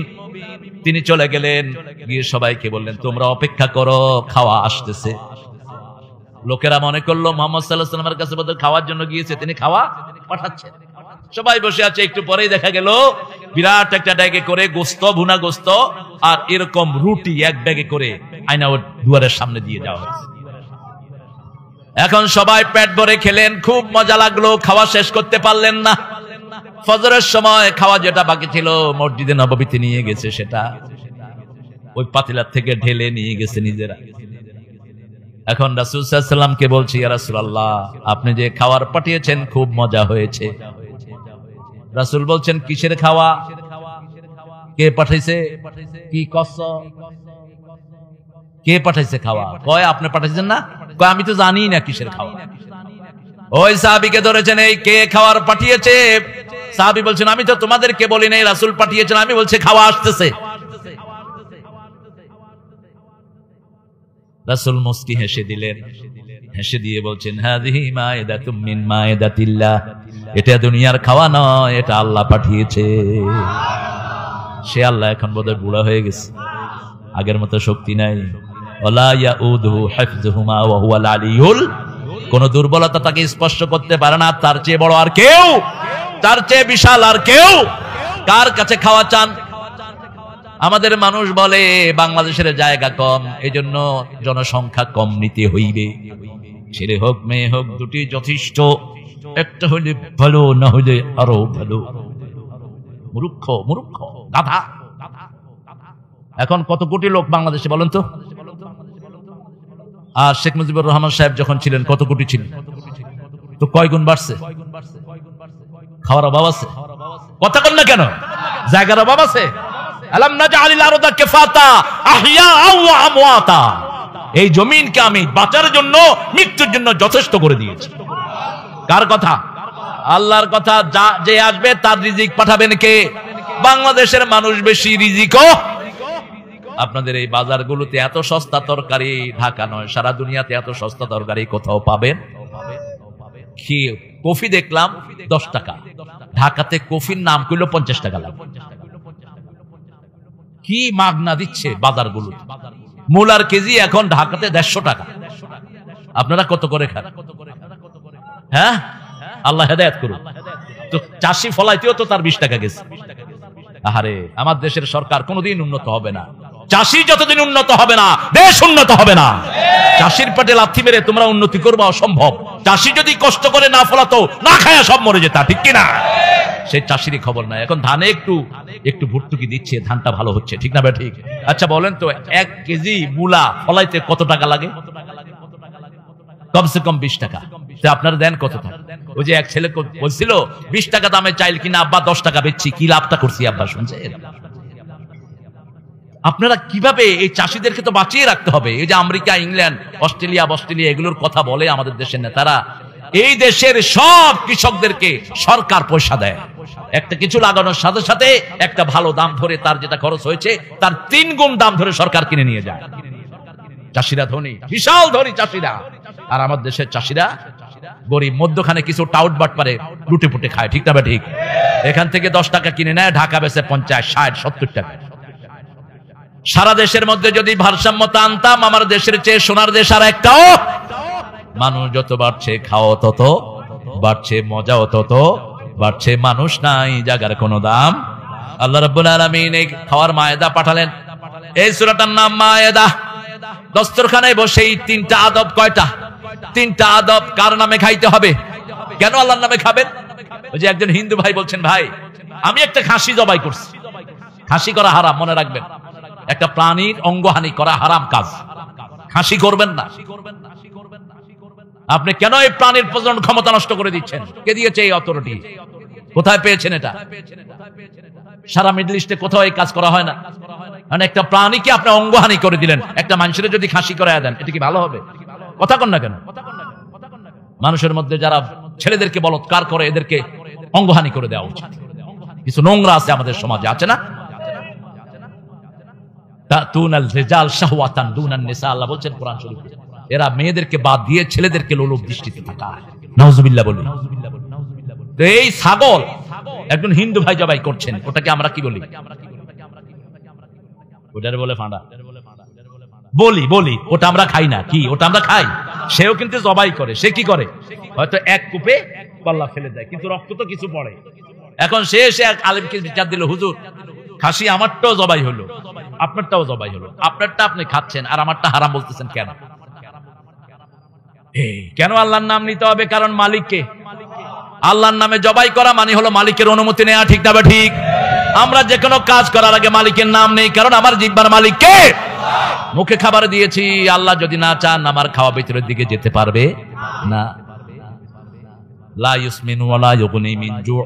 তিনি চলে গেলেন, গিয়ে সবাইকে বললেন তোমরা অপেক্ষা করো, খাওয়া আসতেছে। লোকেরা মনে করলো মুহাম্মদ সাল্লাল্লাহু আলাইহি ওয়াসাল্লামের কাছে বোধহয় খাওয়ার জন্য গিয়েছে, তিনি খাওয়া পাঠাচ্ছেন। সবাই বসে আছে, একটু পরেই দেখা গেল বিরাট একটা ব্যাগে করে গোস্ত, ভুনা গোস্ত আর এরকম রুটি এক ব্যাগে করে আয়না ওর দুয়ারের সামনে দিয়ে যাওয়া হয়েছে। এখন সবাই পেট ভরে খেলেন, খুব মজা লাগলো, খাওয়া শেষ করতে পারলেন না। ফজরের সময় খাওয়া যেটা বাকি ছিল মসজিদে নববীতে নিয়ে গেছে, সেটা ওই পাতিলার থেকে ঢেলে নিয়ে গেছে নিজেরা। এখন রাসূল সাল্লাল্লাহু আলাইহি ওয়াসাল্লামকে বলছি, ইয়া রাসূলুল্লাহ আপনি যে খাবার পাঠিয়েছেন খুব মজা হয়েছে। রাসূল বলছেন কিসের খাওয়া? কে পাঠাইছে? কি কস? কে পাঠাইছে খাওয়া? কয় আপনি পাঠাইছেন না? কয় আমি তো জানি না কিসের খাওয়া। ওই সাহাবীকে ধরেছেন, এই কে খাবার পাঠিয়েছে? সাহাবী বলছেন আমি তো তোমাদেরকে বলি নাই, রাসূল পাঠিয়েছেন, আমি বলছি খাওয়া আসতেছে। রাসূল মুস্কি হেসে দিলেন, হেসে দিয়ে বলছেন হাযিহি মায়দাতুম মিন মায়দাতিল্লাহ, এটা দুনিয়ার খাওয়া নয়, এটা আল্লাহ পাঠিয়েছে। সে আল্লাহ এখন বোধহয় বুড়া হয়ে গেছে, আগের মতো শক্তি নাই। ওয়ালা ইয়াউদুহু হিফযুহুমা ওয়া হুয়াল আলিয়ুল, কোন দুর্বলতা তাকে স্পর্শ করতে পারে না। তার চেয়ে বড় আর কেউ, তার চেয়ে বিশাল আর কেউ। কার কাছে খাওয়া চান? আমাদের মানুষ বলে বাংলাদেশের জায়গা কম, এজন্য জনসংখ্যা কম নিতে হইবে। ছেলে হোক মেয়ে হোক দুটি যথেষ্ট, একটা হইলে ভালো, না হইলে আরো ভালো। মূর্খ মূর্খ গাধা। এখন কত কোটি লোক বাংলাদেশে বলেন তো? আর শেখ মুজিবুর রহমান সাহেব যখন ছিলেন কত কোটি ছিল? তো কয় গুণ বাড়ছে? খাওয়ার অভাব আছে? কথা বল না কেন? জায়গার অভাব আছে? আলাম নাজআলিল আরদা কিফাতা আহইয়াআ ওয়া আমওয়াতা, এই জমিনকে আমি বাঁচার জন্য, মৃত্যুর জন্য যথেষ্ট করে দিয়েছি। কার কথা? আল্লাহর কথা। যে আসবে তার রিজিক পাঠাবেন কে? বাংলাদেশের মানুষ বেশি রিজিকও। আপনাদের এই বাজারগুলোতে এত সস্তা তরকারি, ঢাকা নয় সারা দুনিয়াতে এত সস্তা তরকারি কোথাও পাবেন? কি কফি দেখলাম 10 টাকা, ঢাকাতে কফির নাম কইলো 50 টাকা লাগে। কি মাগনা দিচ্ছে বাজারগুলো। মূলার কেজি এখন ঢাকাতে 150 টাকা। আপনারা কত করে খান? হ্যাঁ, আল্লাহ হেদায়েত করুন। তো চাষি ফলাইতেও তো তার 20 টাকা গেছে। আহারে, আমার দেশের সরকার কোনোদিন উন্নত হবে না। চাষি যতদিন উন্নত হবে না, দেশ উন্নত হবে না। চাষির পেটে লাথি মেরে তোমরা উন্নতি করবা অসম্ভব। চাষি যদি কষ্ট করে না ফলাতো, না খায়া সব মরে যেত, ঠিক কিনা? সেই চাষিরই খবর নাই। এখন ধানে একটু একটু ভর্তুকি দিচ্ছে, ধানটা ভালো হচ্ছে, ঠিক না? ঠিক। আচ্ছা বলেন তো 1 কেজি মূলা ফলাইতে কত টাকা লাগে? কমসে কম 20 টাকা। আপনারা দেন কত টাকা? ওই যে এক ছেলে বলছিল 20 টাকা দামে চাইল কিনা আব্বা 10 টাকা বেচছি, কি লাভটা করছি আব্বা, শুনছেন? আপনারা কিভাবে এই চাষিদেরকে তো বাঁচিয়ে রাখতে হবে। এই যে আমেরিকা, ইংল্যান্ড, অস্ট্রেলিয়া এগুলোর কথা বলে আমাদের দেশের নেতারা, এই দেশের সব কৃষকদেরকে সরকার পয়সা দেয়। একটা কিছু লাগানোর সাথে সাথে একটা ভালো দাম ধরে, তার যেটা খরচ হয়েছে তার 3 গুণ দাম ধরে সরকার কিনে নিয়ে যায়। চাষিরা ধনী, বিশাল ধনী চাষিরা। আর আমার দেশের চাষিরা গরিব, মধ্যখানে কিছু টাউট বাট পারে, লুটে পুটে খায়, ঠিক না? ঠিক। এখান থেকে 10 টাকা কিনে নেয়, ঢাকা বেচে 50, 60, 70 টাকা। সারা দেশের মধ্যে যদি ভারসাম্যতা আনতাম, আমার দেশের চেয়ে সোনার দেশ আর একটাও। মানুষ যত বাড়ছে, খাওয়া তত বাড়ছে, মজাও তত বাড়ছে। মানুষ নাই, জায়গার কোনো দাম। আল্লাহ রাব্বুল আলামিন এই খাওয়ার মায়দা পাঠালেন। এই সূরাটার নাম মায়েদা। দস্তরখানায় বসে এই তিনটা আদব, কয়টা? তিনটা আদব। কার নামে খাইতে হবে? কেন আল্লাহর নামে খাবেন? ওই যে একজন হিন্দু ভাই বলছেন, ভাই আমি একটা খাসি জবাই করছি। খাসি করা হারাম, মনে রাখবেন। একটা প্রাণীর অঙ্গহানি করা হারাম কাজ, খাসি করবেন না। আপনি কেন এই প্রাণীর প্রজনন ক্ষমতা নষ্ট করে দিচ্ছেন? কে দিয়েছে এই অথরিটি? কোথায় পেয়েছেন এটা? সারা মিডল ইস্টে কোথাও এই কাজ করা হয় না। মানে একটা প্রাণীকে আপনি অঙ্গহানি করে দিলেন, একটা মানুষের যদি খাসি করে দেন, এটা কি ভালো হবে? কথা কন না কেন? মানুষের মধ্যে যারা ছেলেদেরকে বলৎকার করে, এদেরকে অঙ্গহানি করে দেওয়া উচিত। কিছু নোংরা আছে আমাদের সমাজে, আছে না? তাতুনাল রিজাল শাহওয়াতান দুনান নিসা, আল্লাহ বলেন কোরআন শরীফে, এরা মেয়েদেরকে বাদ দিয়ে ছেলেদেরকে লোলুপ দৃষ্টিতে তাকায়। নাউজুবিল্লাহ বলি। তো এই ছাগল একজন হিন্দু ভাই জবাই করছেন, ওটাকে আমরা কি বলি? ওটারে বলে ফাঁড়া। বলি ওটা আমরা খাই না। কি ওটা আমরা খাই? সেও কিন্তু জবাই করে। সে কি করে? হয়তো এক কূপে পাল্লা ফেলে দেয়, কিন্তু রক্ত তো কিছু পড়ে। এখন সে এক আলেমকে বিচার দিল, হুজুর খাসি আমারটাও জবাই হলো, আপনারটাও জবাই হলো, আপনারটা আপনি খাচ্ছেন আর আমারটা হারাম বলতেছেন কেন? কেন আল্লাহর নাম নিতে হবে? কারণ মালিককে। আল্লাহর নামে জবাই করা মানে হলো মালিকের অনুমতি নেওয়া, ঠিক না? ঠিক। আমরা যে কোনো কাজ করার আগে মালিকের নাম নেই, কারণ আমার জিহ্বার মালিক কে? মুখে খাবার দিয়েছি, আল্লাহ যদি না চান আমার খাওয়া ভিতরের দিকে যেতে পারবে না। লা ইউসমিনু ওয়ালা ইউগনি মিন জু'।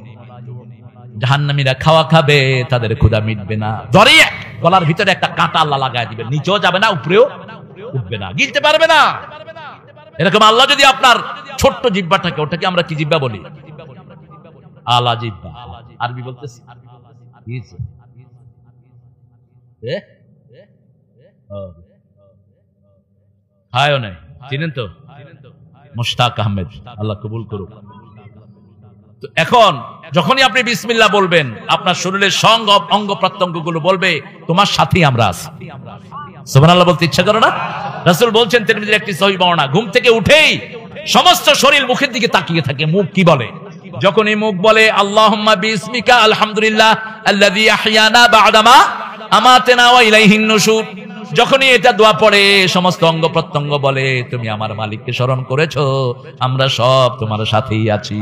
জাহান্নামীরা খাওয়া খাবে, তাদের ক্ষুধা মিটবে না। দরিয়া গলার ভিতরে একটা কাঁটা আল্লাহ লাগায় দিবেন, নিচেও যাবে না, উপরেও উঠবে না, গিলতে পারবে না। এরকম আল্লাহ যদি আপনার ছোট্ট জিহ্বাটাকে, ওটাকে আমরা কি জিহ্বা বলি? আলা জিহ্বা। আরবি বলতেছি হায়ও নাই, চিনেন তো? মুশতাক আহমেদ, আল্লাহ কবুল করুক। তো এখন যখনই আপনি বিসমিল্লাহ বলবেন, আপনার শরীরের অঙ্গ প্রত্যঙ্গ গুলো বলবে তোমার সাথেই আমরা আছি। সুবহানাল্লাহ বলতে ইচ্ছা করে না? রাসূল বলছেন তিরমিজির একটি সহিহ বর্ণনা, ঘুম থেকে উঠেই সমস্ত শরীর মুখের দিকে তাকিয়ে থাকে। মুখ কি বলে? যখন এই মুখ বলে আল্লাহুম্মা বিসমিকা আলহামদুলিল্লাহ আল্লাযী আহইয়ানা বা'দামা আমাতানা ওয়া ইলাইহিন নুশুর, যখনই এটা দোয়া পড়ে সমস্ত অঙ্গ প্রত্যঙ্গ বলে তুমি আমার মালিককে স্মরণ করেছো, আমরা সব তোমার সাথেই আছি।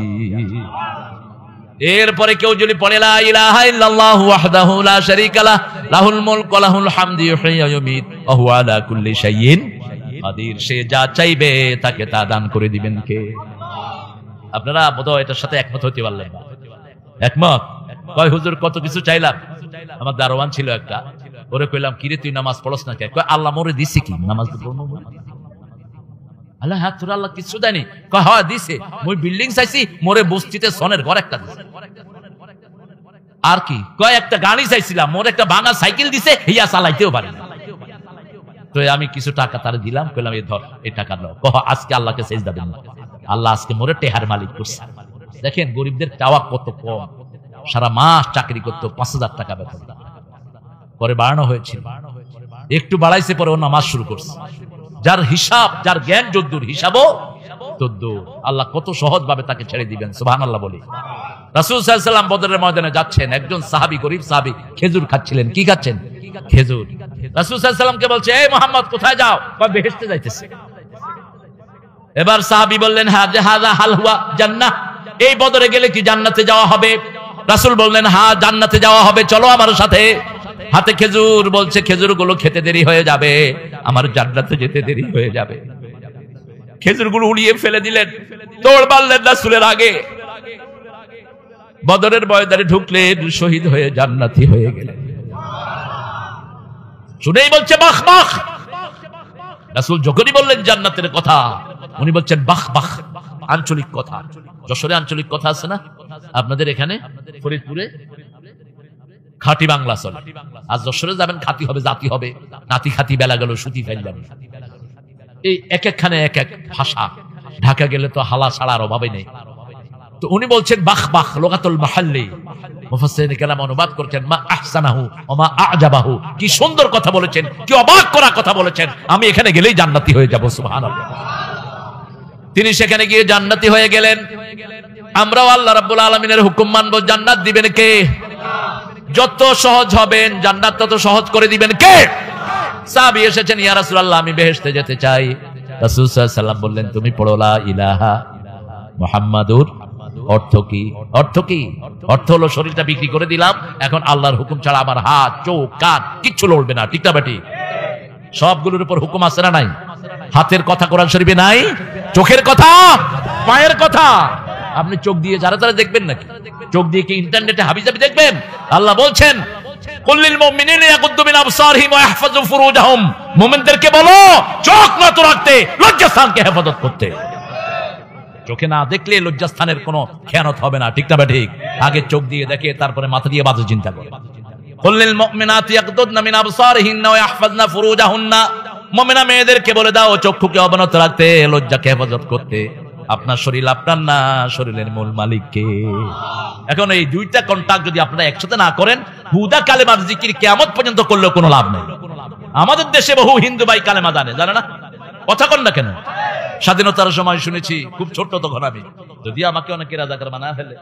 এরপরে কেউ যদি পড়ে লা ইলাহা ইল্লাল্লাহু ওয়াহদাহু লা শারীকা লাহু লাহুল মুলকু ওয়া লাহুল হামদু ইউহয়ী ওয়া ইউমীত ওয়া হুয়া আলা কুল্লি শাইইন কাদির, সে যা চাইবে তাকে তা দান করে দিবেন কে? আপনারা বোধহয় এটার সাথে একমত হতে পারলেন না। একমত? কয় হুজুর কত কিছু চাইলাম। আমার দারোয়ান ছিল একটা, ওরে কইলাম কিরে তুই নামাজ পড়স না কে? কয় আল্লাহ মোরে দিছে কি নামাজ পড়বো? আল্লাহ হ্যাঁ তোর আল্লাহ কিছু দেয়নি? কয় হয় দিছে, মুই বিল্ডিং চাইছি, মোরে বস্তিতে সনের ঘর একটা দিছে। আর কি? কয় একটা গাড়ি চাইছিলাম, মোর একটা ভাঙা সাইকেল দিছে, হিয়া চালাইতেও পারে না। তো আমি কিছু টাকা তার দিলাম, কইলাম এই ধর এই টাকা দাও। কহ আজকে আল্লাহকে সেজদা দেন, আল্লাহ আজকে মোরে টেহার মালিক করছে। দেখেন গরিবদের চাওয়া কত কম। সারা মাস চাকরি করতো, ৫,০০০ টাকা বেতন, পরে বাড়ানো হয়েছিল, একটু বাড়াইছে, পরে ও নামাজ শুরু করছে। যার হিসাব, যার জ্ঞান যদ্দুর, হিসাবও তদ্দুর। আল্লাহ কত সহজ ভাবে তাকে ছেড়ে দিবেন। সুবহানাল্লাহ বলি। রাসূল সাল্লাল্লাহু আলাইহি ওয়াসাল্লাম বদরের ময়দানে যাচ্ছেন, একজন সাহাবী, গরিব সাহাবী, খেজুর খাচ্ছিলেন। কি খাচ্ছেন? খেজুর। রাসূল সাল্লাল্লাহু আলাইহি ওয়াসাল্লামকে বলছে, এই মুহাম্মদ কোথায় যাও? কয় বেহেশতে যাইতেছে। এবার সাহাবী বললেন, হাযা হাল হুয়া জান্নাহ, এই বদরে গেলে কি জান্নাতে যাওয়া হবে? রাসূল বললেন, হ্যাঁ জান্নাতে যাওয়া হবে, চলো আমার সাথে। হাতে খেজুর, বলছে খেজুরগুলো খেতে দেরি হয়ে যাবে, আমার জান্নাতে যেতে দেরি হয়ে যাবে। খেজুরগুলো উড়িয়ে ফেলে দিলেন, দৌড় মারলেন রাসূলের আগে। বদরের ময়দানে ঢুকলেন, শহীদ হয়ে জান্নাতি হয়ে গেলেন। শুনেই বলছে বাহ বাহ। রাসূল যখনই বললেন জান্নাতের কথা, উনি বলছেন বাহ বাহ। আঞ্চলিক কথা, যশোরে আঞ্চলিক কথা আছে না আপনাদের? এখানে ফরিদপুরে খাঁটি বাংলা চলে। আজ যশোরে যাবেন, খাঁটি হবে, জাতি হবে। নাতি খাতি বেলা গেল, সুতি ফেললেন। এই এক একখানে এক এক ভাষা। ঢাকা গেলে তো হালা ছাড়ার অভাবে নেই। তো উনি বলছেন বাহ বাহ, লোগাতুল মাহাল্লি। মুফাসসিরিন কেরাম অনুবাদ করছেন মা আহসানাহু ওয়া মা আ'জাবাহু, কি সুন্দর কথা বলেছেন, কি অবাক করা কথা বলেছেন। আমি এখানে গেলেই জান্নাতি হয়ে যাব। সুবহানাল্লাহ। তিনি সেখানে গিয়ে জান্নাতি হয়ে গেলেন। আমরাও আল্লাহ রাব্বুল আলামিনের হুকুম মানব। জান্নাত দিবেন কে? যত সহজ হবেন জান্নাত তত সহজ করে দিবেন কে? সাহাবী এসেছেন, ইয়া রাসূলুল্লাহ আমি বেহেশতে যেতে চাই। রাসূল সাল্লাল্লাহু আলাইহি ওয়াসাল্লাম বললেন তুমি পড়ো লা ইলাহা মুহাম্মাদুর। অর্থ কি? অর্থ কি? অর্থ হলো শরীরটা বিক্রি করে দিলাম, এখন আল্লাহর হুকুম ছাড়া আমার হাত, চোখ, কান কিচ্ছু লড়বে না। ঠিক না বেটি? সবগুলোর উপর হুকুম আছে না নাই? হাতের কথা কোরআন শরীফে নাই, চোখের কথা, পায়ের কথা। আপনি চোখ দিয়ে যারা যারা দেখবেন নাকি? চোখ দিয়ে কি ইন্টারনেটে হাবিজাবি দেখবেন? আল্লাহ বলছেন কুল্লিল মুমিনিনা ইয়াগুদ্দু মিন আবসারিহিম ওয়া ইয়াহফাযু ফুরুজাহুম, মুমিনদেরকে বলো চোখ নত রাখতে, লজ্জাস্থানকে হেফাজত করতে। চোখে না দেখলে লজ্জাস্থানের কোনো খেয়ানত হবে না। ঠিক না ঠিক? আগে চোখ দিয়ে দেখে, তারপরে মাথা দিয়ে বাজে চিন্তা করে। কুল্লিল মুমিনাতি ইয়াগুদ্দুনা মিন আবসারিহিন্না ওয়া ইয়াহফাযনা ফুরুজাহুন্না, মুমিনা মেয়েদেরকে বলে দাও চক্ষুকে অবনত রাখতে, লজ্জাকে হেফাজত করতে। আপনার শরীর আপনার না, শরীরের মূল মালিক কে? এখন এই দুইটা কন্টাক্ট যদি আপনারা একসাথে না করেন, হুদা কালেমার জিকির কিয়ামত পর্যন্ত করলেও কোনো লাভ নেই। আমাদের দেশে বহু হিন্দু ভাই কালেমা জানে না, কথা কন না কেন? স্বাধীনতার সময় শুনেছি, খুব ছোট্ট তখন আমি, যদি আমাকে অনেকে রাজাকার বানা ফেলে,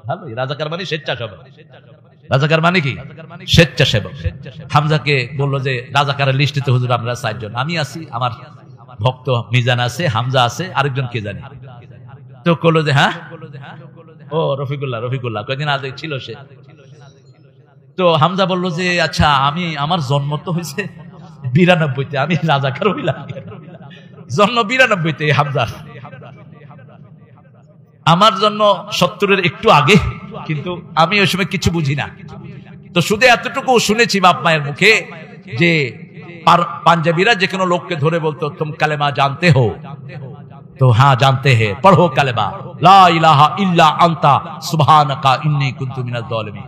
ভালোই, রাজাকার মানে স্বেচ্ছাসেবক। রাজাকার মানে কি? স্বেচ্ছাসেবক। হামজাকে বললো যে রাজাকারের লিস্টিতে হুজুর আমরা 4 জন, আমি আছি, আমার ভক্ত মিজান আছে, হামজা আছে, আরেকজন কে জানি। তো বললো যে হ্যাঁ, ও রফিকুল্লাহ কয়েকদিন আগে ছিল সে। তো হামজা বললো যে আচ্ছা, আমি আমার জন্ম তো হয়েছে 92-তে, আমি রাজাকার হইলাম। জন্ম 92-তে হামজার, আমার জন্ম 70-এর একটু আগে, কিন্তু আমি ওই সময় কিছু বুঝি না। তো শুধু এতটুকু শুনেছি বাপ মায়ের মুখে যে পাঞ্জাবিরা যে কোনো লোককে ধরে বলতো তুম কালেমা জানতে হো? তো হ্যাঁ জানতে হে, পড়ো কালেমা লা ইলাহা ইল্লা আনতা সুবহানাকা ইন্নী কুনতু মিনাজ জালিমিন।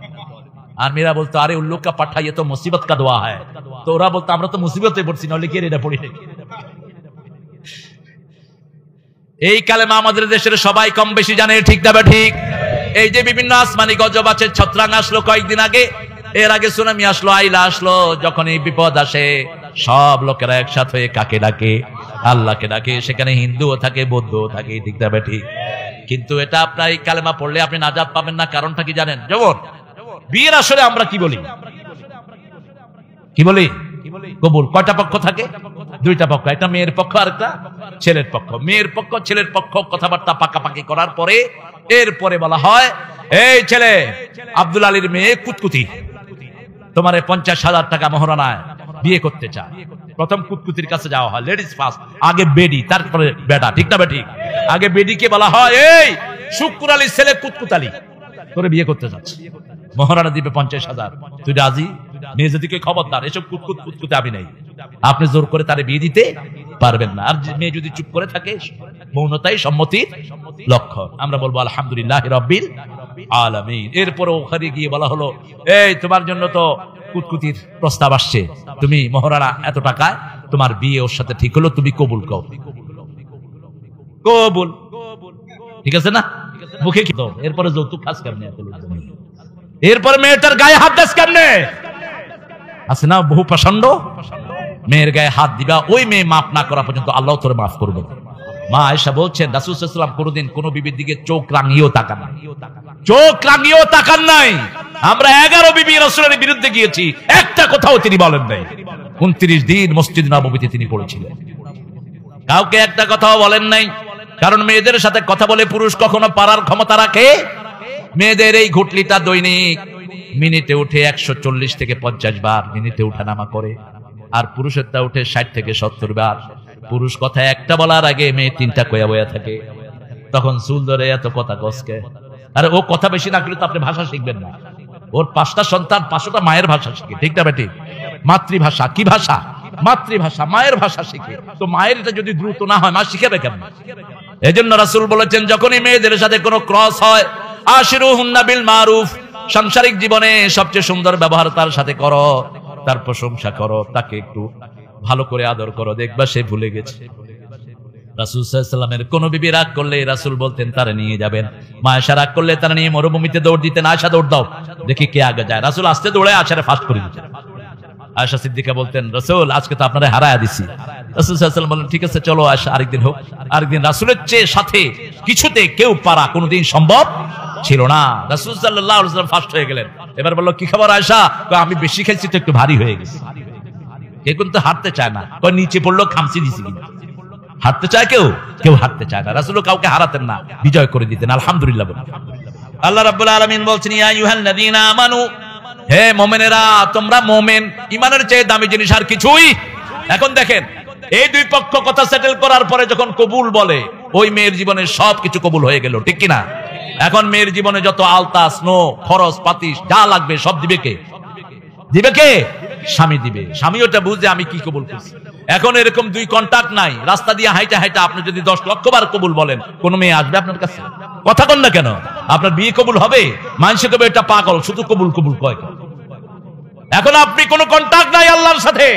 আর মেয়েরা বলতো আরে উল্লু কা পাঠা, ये तो मुसीबत का दुआ है। তো ওরা বলতো আমরা তো মুসিবতে পড়ছি না, লিখে এটা পড়ি নাকি। এই কালেমা আমাদের দেশের সবাই কম বেশি জানে। ঠিক না ঠিক? এই যে বিভিন্ন আসমানি গজব আছে, ছত্রাং আসলো কয়েকদিন আগে, এর আগে সুনামি আসলো, আইলা আসলো, যখন এই বিপদ আসে সব লোকেরা একসাথে হয়ে কাকে ডাকে? আল্লাহকে ডাকে। সেখানে হিন্দুও থাকে, বৌদ্ধও থাকে। ঠিক না ঠিক? কিন্তু এটা আপনার এই কালেমা পড়লে আপনি নাজাত পাবেন না। কারণটা কি জানেন? যেমন বিয়ের আসলে আমরা কি বলি? কবুল। কয়টা পক্ষ থাকে? 2টা পক্ষ, একটা মেয়ের পক্ষ আর একটা ছেলের পক্ষ। মেয়ের পক্ষ ছেলের পক্ষ কথাবার্তা পাকাপাকি করার পরে এরপরে বলা হয় এই ছেলে, আব্দুল আলীর মেয়ে কুতকুতি, তোমার 50,000 টাকা মহরানায় বিয়ে করতে চায়। প্রথম কুতকুতির কাছে যাওয়া হয়, লেডিস ফার্স্ট, আগে বেডি তারপরে বেটা। ঠিক না ঠিক? আগে বেডিকে বলা হয় এই শুক্র আলীর ছেলে কুতকুত আলী তোরে বিয়ে করতে যাচ্ছে, মহরানা দিবে 50,000, তুই রাজি? মেয়ে যদি খবরদার, এসব কুতকুত আমি নাই, আপনি জোর করে তারে বিয়ে দিতে পারবেন না। আর মেয়ে যদি চুপ করে থাকে, মৌনতাই সম্মতির লক্ষণ। আমরা বলবো আলহামদুলিল্লাহ রাব্বিল আলামিন। এরপরে ওখানে গিয়ে বলা হলো এই তোমার জন্য তো কুতকুতির প্রস্তাব আসছে, তুমি মহরানা এত টাকায় তোমার বিয়ে ওর সাথে ঠিক হলো, তুমি কবুল কও। কবুল, ঠিক আছে না? মুখে কি? এরপরে যৌতুক কাজ কেমনে? এরপরে মেয়েটার গায়ে হাত দাস কেমনে? আছে না বহু প্রচন্ড? মেয়ের গায়ে হাত দিবা, ওই মেয়ে মাফ না করা পর্যন্ত আল্লাহ তোরে মাফ করবে। মা আয়েশা বলছেন রাসূল সাল্লাল্লাহু আলাইহি ওয়াসাল্লাম কোনদিন কোন বিবির দিকে চোখ রাঙিয়েও তাকান নাই, চোখ রাঙিয়েও তাকান নাই। আমরা 11 বিবি রাসূলের বিরুদ্ধে গিয়েছি, একটা কথাও তিনি বলেন নাই। 29 দিন মসজিদ নববীতে তিনি পড়েছিলেন, কাউকে একটা কথাও বলেন নাই। কারণ মেয়েদের সাথে কথা বলে পুরুষ কখনো পারার ক্ষমতা রাখে? মেয়েদের এই ঘুটলিটা দৈনিক মিনিটে উঠে 140 থেকে 50 বার মিনিটে উঠানামা করে, আর পুরুষেরটা উঠে 60 থেকে 70 বার। পুরুষ কথা একটা বলার আগে মেয়ে 3টা কয়া বয়া থাকে, তখন চুল ধরে এত কথা কসকে। আরে ও কথা বেশি না করলে তো আপনি ভাষা শিখবেন না। ওর 5টা সন্তান, 5টা মায়ের ভাষা শিখে। ঠিক না বেটি? মাতৃভাষা কি ভাষা? মাতৃভাষা, মায়ের ভাষা শিখে। তো মায়ের এটা যদি দ্রুত না হয়, মা শিখাবে কেমন? এজন্য রাসূল বলেছেন যখনই মেয়েদের সাথে কোনো ক্রস হয়, আশিরুহুন্না বিল মারুফ, সাংসারিক জীবনে সবচেয়ে সুন্দর ব্যবহার তার সাথে করো, তার প্রশংসা করো, তাকে একটু ভালো করে আদর করো, দেখবা সে ভুলে গেছে। রাসূল সাল্লাল্লাহু আলাইহি ওয়াসাল্লামের কোন বিবি রাগ করলে রাসূল বলতেন তারে নিয়ে যাবেন। মা আয়েশা রাগ করলে তারা নিয়ে মরুভূমিতে দৌড় দিতেন, আয়েশা দৌড় দাও, দেখি কে আগে যায়। রাসূল আস্তে দৌড়ে আয়েশারে ফাস্ট করে দিতেন। আয়েশা সিদ্দিকা বলতেন রাসূল আজকে তো আপনারা হারায়া দিছি। রাসূল সাল্লাল্লাহু আলাইহি ওয়াসাল্লাম বলেন ঠিক আছে চলো আয়েশা, আরেকদিন হোক। আরেকদিন। রাসূলের চেয়ে সাথে কিছুতে কেউ পারা কোনোদিন সম্ভব ছিল না। রাসূল সাল্লাল্লাহু আলাইহি ওয়াসাল্লাম ফাস্ট হয়ে গেলেন। এবার বলল কি খবর আয়েশা? আমি বেশি খেলছি তো একটু ভারী হয়ে গেছে। কেউ কিন্তু হাঁটতে চায় না, নিচে পড়লো খামচি দিছি কিন্তু হাঁটতে চায় কেউ হাঁটতে চায় না। রাসূল কাউকে হারাতেন না, বিজয় করে দিতেন। আলহামদুলিল্লাহ। আল্লাহ রাব্বুল আলামিন বলছেন, ইয়া আইয়ুহাল্লাযীনা আমানু, হে মুমিনেরা, তোমরা মুমিন। ঈমানের চেয়ে দামি জিনিস আর কিছুই। এখন দেখেন, এই দুই পক্ষ কথা সেটেল করার পরে যখন কবুল বলে, ওই মেয়ের জীবনে সবকিছু কবুল হয়ে গেল, ঠিক কিনা? এখন মেয়ের জীবনে যত আলতা, স্নো, খরচ পাতি যা লাগবে সব দিবে কে? স্বামী দিবে। স্বামী ওটা বুঝে আমি কি কবুল করছি। এখন এরকম দুই কন্টাক্ট নাই, রাস্তা দিয়ে হাইটা হাইটা আপনি যদি 10 লক্ষ বার কবুল বলেন, কোন মেয়ে আসবে আপনার কাছে? কথা কন না কেন? আপনার বিয়ে কবুল হবে? মানুষ কবে এটা পাগল, শুধু কবুল কয়। এখন আপনি কোনো কন্টাক্ট নাই আল্লাহর সাথে।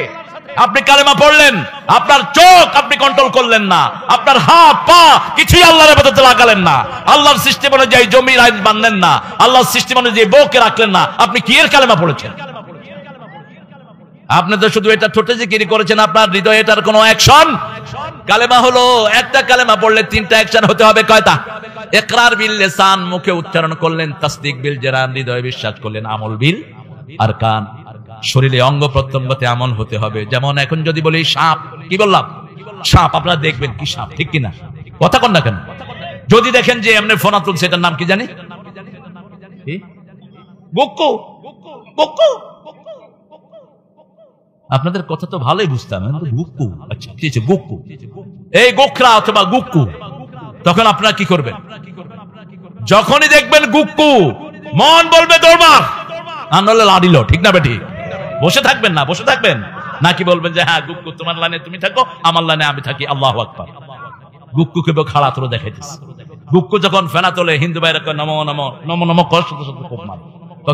আপনি কালেমা পড়লেন, আপনার চোখ আপনি কন্ট্রোল করলেন না, আপনার হাত পা কিছুই আল্লাহর ইবাদতে লাগালেন না, আল্লাহর সিস্টেম অনুযায়ী জমির আইন মানলেন না, আল্লাহর সিস্টেম অনুযায়ী বউকে রাখলেন না, আপনি কি এর কালেমা পড়েছেন? আপনি তো শুধু এটা ঠোঁটে জিকির করেছেন, আপনার হৃদয়ে এটার কোনো অ্যাকশন। কালেমা হলো একটা কালেমা পড়লে 3টা অ্যাকশন হতে হবে। কয়টা? ইকরার বিল লিসান, মুখে উচ্চারণ করলেন, তাসদিক বিল জানান, হৃদয়ে বিশ্বাস করলেন, আমল বিল আরকান, শরীরে অঙ্গ প্রত্যঙ্গতে আমল হতে হবে। যেমন এখন যদি বলি সাপ, কি বললাম? সাপ। আপনারা দেখবেন কি সাপ, ঠিক কিনা? কথা কন না কেন? যদি দেখেন যে এমনি ফোনা তুলছে, এটার নাম কি জানি? গুক্কু। আপনাদের কথা তো ভালোই বুঝতাম, গুক্কু। আচ্ছা ঠিক আছে, গুক্কু। এই গোখরা অথবা গুক্কু, তখন আপনারা কি করবেন? যখনই দেখবেন গুক্কু, মন বলবে দৌড়মার, আনলে লাড়িল, ঠিক না বেটি? বসে থাকবেন না, বসে থাকবেন নাকি বলবেন যে হ্যাঁ গুক্কু, তোমার লাইনে তুমি থাকো, আমার লাইনে আমি থাকি। আল্লাহু আকবার। গুক্কুকে খাড়া তোর দেখাইতেছে। গুক্কু যখন ফেনা তোলে, হিন্দু ভাইরা কয় নমো নমো নমো নমো, কষ্ট খুব মারে।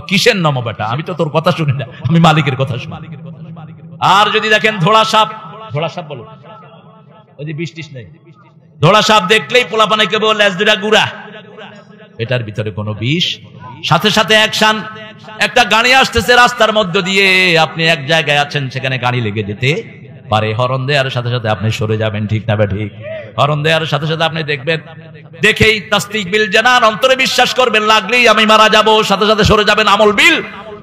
কিসের নমো বেটা? আমি তো তোর কথা শুনি না, আমি মালিকের কথা শুনি। আর যদি দেখেন ধোড়া সাপ, বলো, ওই যে বৃষ্টিস নেই, ধোড়া সাপ দেখলেই পোলাপানে কে বলে লেজ দুটা গুড়া, এটার ভিতরে কোনো বিষ। সাথে সাথে অ্যাকশন। একটা গাড়ি আসতেছে রাস্তার মধ্য দিয়ে, আপনি এক জায়গায় আছেন, সেখানে গাড়ি লেগে যেতে পারে। হরন দেওয়ার সাথে সাথে আপনি সরে যাবেন, ঠিক না ঠিক? হরন দেওয়ার সাথে সাথে আপনি দেখবেন, দেখেই তাসদিক বিল জানান, অন্তরে বিশ্বাস করবেন, লাগলেই আমি মারা যাব, সাথে সাথে সরে যাবেন, আমল বিল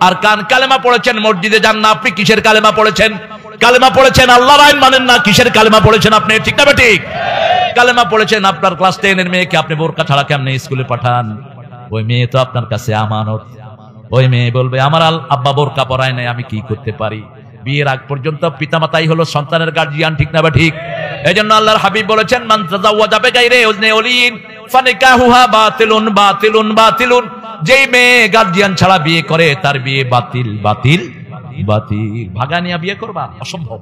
আর কান। কালেমা পড়েছেন, মসজিদে যান না, আপনি কিসের কালেমা পড়েছেন? কালেমা পড়েছেন, আল্লাহর আইন মানেন না, কিসের কালেমা পড়েছেন আপনি? ঠিক না ঠিক? কালেমা পড়েছেন, আপনার ক্লাস 10 এর মেয়েকে আপনি বোরকা ছাড়া কেমনে স্কুলে পাঠান? ওই মেয়ে তো আপনার কাছে আমানত। ওই মেয়ে বলবে আমার আব্বা বোরকা পরায় নাই, আমি কি করতে পারি? বিয়ের আগ পর্যন্ত পিতামাতাই হলো সন্তানের গার্জিয়ান, ঠিক না ঠিক? এজন্য আল্লাহর হাবিব বলেছেন, মান তাযাওয়াজা বিগাইরি ইযনি ওলিয়িন ফানিকাহুহা বাতিলুন বাতিলুন বাতিলুন। যেই মেয়ে গার্জিয়ান ছাড়া বিয়ে করে, তার বিয়ে বাতিল বাতিল বাতিল। ভাগানিয়া বিয়ে করবা? অসম্ভব।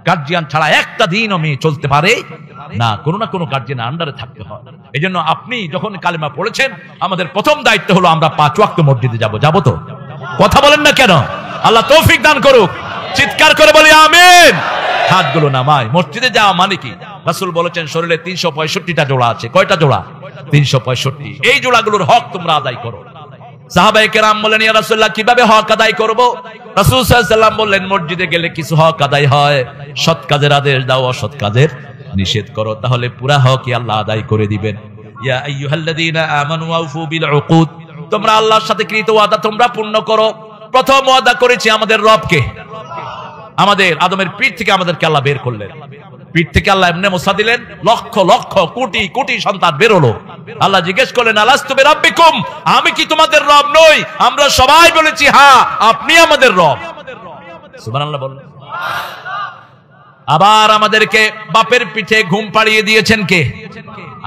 গার্জিয়ান ছাড়া একটা দিনও মেয়ে চলতে পারে না, কোনো না কোনো গার্জিয়ানের আন্ডারে থাকতে হয়। এই জন্য আপনি যখন কালেমা পড়েছেন, আমাদের প্রথম দায়িত্ব হলো আমরা 5 ওয়াক্ত মসজিদে যাবো তো? কথা বলেন না কেন? আল্লাহ তৌফিক দান করুক। চিৎকার করে বলি আমিন। হাতগুলো নামায়। মসজিদে যাওয়া মানে কি? রাসূল বলেছেন শরীরে 365টা জোড়া আছে। কয়টা জোড়া? 365। এই জোড়াগুলোর হক তোমরা আদায় করো। সাহাবায়ে কেরাম বললেন, ইয়া রাসূলুল্লাহ, কিভাবে হক আদায় করব? রাসূল সাল্লাল্লাহু আলাইহি ওয়াসাল্লাম বললেন, মসজিদে গেলে কিছু হক আদায় হয়, সৎ কাজের আদেশ দাও, অসৎ কাজের নিষেধ করো, তাহলে পুরা হকই আল্লাহ আদায় করে দিবেন। ইয়া আইয়ুহাল্লাযীনা আমানু আউফু বিল উকুদ, তোমরা আল্লাহর সাথে কৃত ওয়াদা তোমরা পূর্ণ করো। প্রথম ওয়াদা করেছি আমাদের রবকে। আমাদের আদমের পিঠ থেকে আমাদেরকে আল্লাহ বের করলেন। পিঠ থেকে আল্লাহ এমনি মোসা দিলেন, লক্ষ লক্ষ কোটি কোটি সন্তান বের হলো। আল্লাহ জিজ্ঞেস করলেন, আলাস্তু বিরাব্বিকুম, আমি কি তোমাদের রব নই? আমরা সবাই বলেছি হ্যাঁ, আপনি আমাদের রব। সুবহানাল্লাহ বললেন। আবার আমাদেরকে বাপের পিঠে ঘুম পাড়িয়ে দিয়েছেন কে?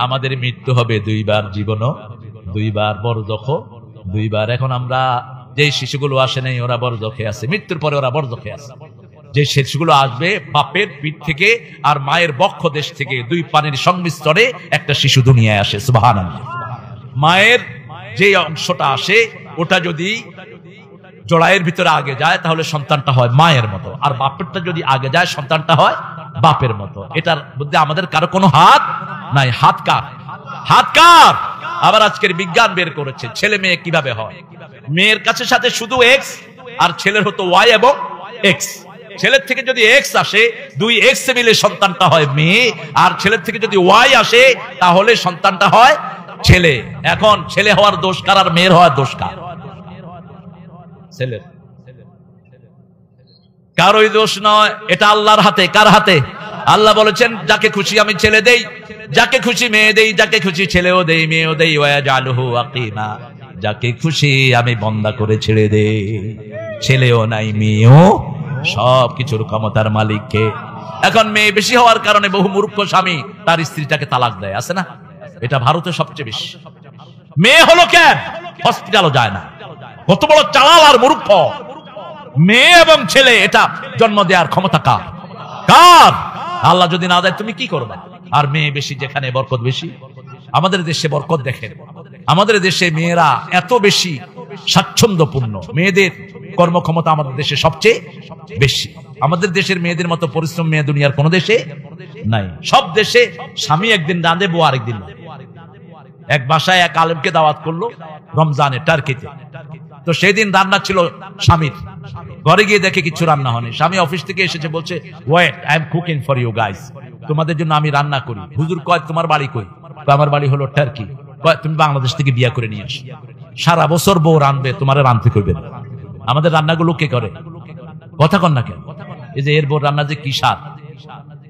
আমাদের মৃত্যু হবে 2 বার, জীবনও 2 বার, বরজখ 2 বার। এখন আমরা যে শিশুগুলো আসে নাই, ওরা বরজখে আছে, মৃত্যুর পরে ওরা বরজখে আছে। যে শিশুগুলো আসবে বাপের পিঠ থেকে আর মায়ের বক্ষ দেশ থেকে, 2 পানির সংমিশ্রণে একটা শিশু দুনিয়ায় আসে। সুবহানাল্লাহ। মায়ের যে অংশটা আসে, ওটা যদি জোড়ায়ের ভিতরে আগে যায়, তাহলে সন্তানটা হয় মায়ের মতো, আর বাপেরটা যদি আগে যায়, সন্তানটা হয় বাপের মতো। এটার মধ্যে আমাদের কারো কোনো হাত নাই। হাত কার? হাত কার? আবার আজকের বিজ্ঞান বের করেছে ছেলে মেয়ে কিভাবে হয়। মেয়ের কাছে সাথে শুধু এক্স, আর ছেলের হতো ওয়াই এবং এক্স। ছেলের থেকে যদি এক্স আসে, 2 এক্স মিলে সন্তানটা হয় মেয়ে, আর ছেলের থেকে যদি ওয়াই আসে, তাহলে সন্তানটা হয় ছেলে। এখন ছেলে হওয়ার দোষ কার আর মেয়ের হওয়ার দোষ কার? ছেলের। কারোই দোষ নয়, এটা আল্লাহর হাতে। কার হাতে? আল্লাহ বলেছেন যাকে খুশি আমি ছেলে দেই, যাকে খুশি মেয়ে দেই, যাকে খুশি ছেলেও দেই মেয়েও দেই, ওয়াজালহু আকিমা, যাকে খুশি আমি বন্দা করে ছেড়ে দেই। ছেলেও নাই মেয়েও, সব কিছুর ক্ষমতার মালিককে। এখন মেয়ে বেশি হওয়ার কারণে বহু মূর্খ স্বামী তার স্ত্রীটাকে তালাক দেয়, আছে না? এটা ভারতে সবচেয়ে বেশি। মেয়ে হলো কেন? হসপিটালও যায় না। কত বড় চালাল আর মূর্খ! মেয়ে এবং ছেলে এটা জন্ম দেওয়ার ক্ষমতা কার? কার? আল্লাহ যদি না দেয় তুমি কি করবে? আর মেয়ে বেশি যেখানে বরকত বেশি। আমাদের দেশে বরকত দেখেন, আমাদের দেশে মেয়েরা এত বেশি স্বাচ্ছন্দ্যপূর্ণ, মেয়েদের কর্মক্ষমতা আমাদের দেশে সবচেয়ে বেশি। আমাদের দেশের মেয়েদের মতো পরিশ্রম মেয়ে দুনিয়ার কোন দেশে নাই। সব দেশে স্বামী একদিন রাঁধে, বউ আরেকদিন। এক বাসায় এক আলেমকে দাওয়াত করলো রমজানে টার্কিতে। তো সেই দিন রান্না ছিল স্বামীর, ঘরে গিয়ে দেখে কিছু রান্না হয়নি। স্বামী অফিস থেকে এসেছে, বলছে wait, I am cooking for you guys, তোমাদের জন্য আমি রান্না করি। হুজুর কয় তোমার বাড়ি কই? আমার বাড়ি হলো টার্কি। তুমি বাংলাদেশ থেকে বিয়া করে নিয়ে আসো। সারা বছর বউ রাঁধবে, তোমার রাঁধতে কইবে না। আমাদের রান্নাগুলো কে করে? কথা কন না কেন? এই যে এর বউ রান্না যে কি স্বাদ,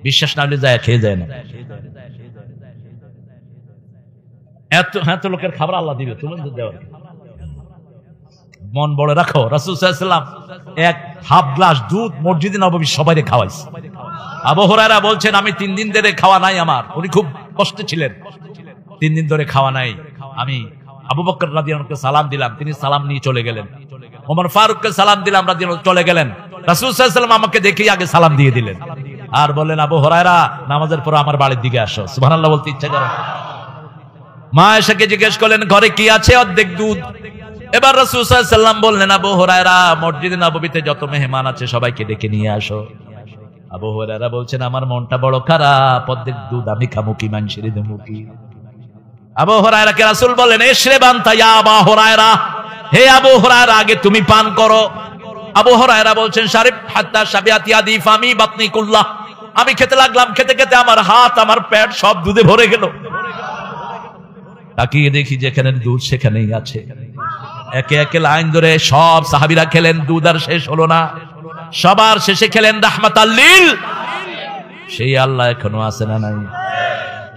বিশ্বাস না হলে যায় খেয়ে যায় না। এত লোকের খাবার আল্লাহ দিবে, তোমাদের দেওয়ার। মন বড় রাখো। রাসূল সাল্লাল্লাহু আলাইহি ওয়াসাল্লাম এক হাফ গ্লাস দুধ মসজিদে নববী সবাইকে খাওয়াইছে। আবু হুরায়রা বলছেন আমি 3 দিন ধরে খাওয়া নাই আমার। উনি খুব কষ্টে ছিলেন, 3 দিন ধরে খাওয়া নাই। আমি আবু বকর রাদিয়াল্লাহু আনহুকে সালাম দিলাম, তিনি সালাম নিয়ে চলে গেলেন। ওমর ফারুককে সালাম দিলাম, রাদিয়াল্লাহু চলে গেলেন। রাসূল সাল্লাল্লাহু আলাইহি ওয়াসাল্লাম আমাকে দেখেই আগে সালাম দিয়ে দিলেন আর বললেন আবু হুরায়রা নামাজের পর আমার বাড়ির দিকে আসো। সুবহানাল্লাহ বলতে ইচ্ছা করে। মা আয়েশাকে জিজ্ঞেস করলেন ঘরে কি আছে? অর্ধেক দুধ। এবার রাসূল সাল্লাল্লাহু আলাইহি ওয়াসাল্লাম বললেন আবু হুরায়রা মসজিদে নববীতে যত মেহমান আছে সবাইকে ডেকে নিয়ে আসো। আবু হুরায়রা বলছেন আমার মনটা বড় খারাপ, অর্ধেক দুধ আমি খামু কি, মানুষের দেবো কি? আবু হুরায়রাকে রাসূল বলেন ইশরাবান ইয়া আবু হুরায়রা, হে আবু হুরায়রা আগে তুমি পান করো। আবু হুরায়রা বলছেন শারিব হাত্তা শাবিয়াত ইয়াদি ফামি বাতনি কুল্লাহ, আমি খেতে লাগলাম, খেতে খেতে আমার হাত আমার পেট সব দুধে ভরে গেল। তাকিয়ে দেখি যেখানে দুধ সেখানেই আছে। একে একে লাইন ধরে সব সাহাবীরা খেলেন, দুধ আর শেষ হলো না। সবার শেষে খেলেন রাহমাতাল লিল। সেই আল্লাহ এখনো আছে না নাই?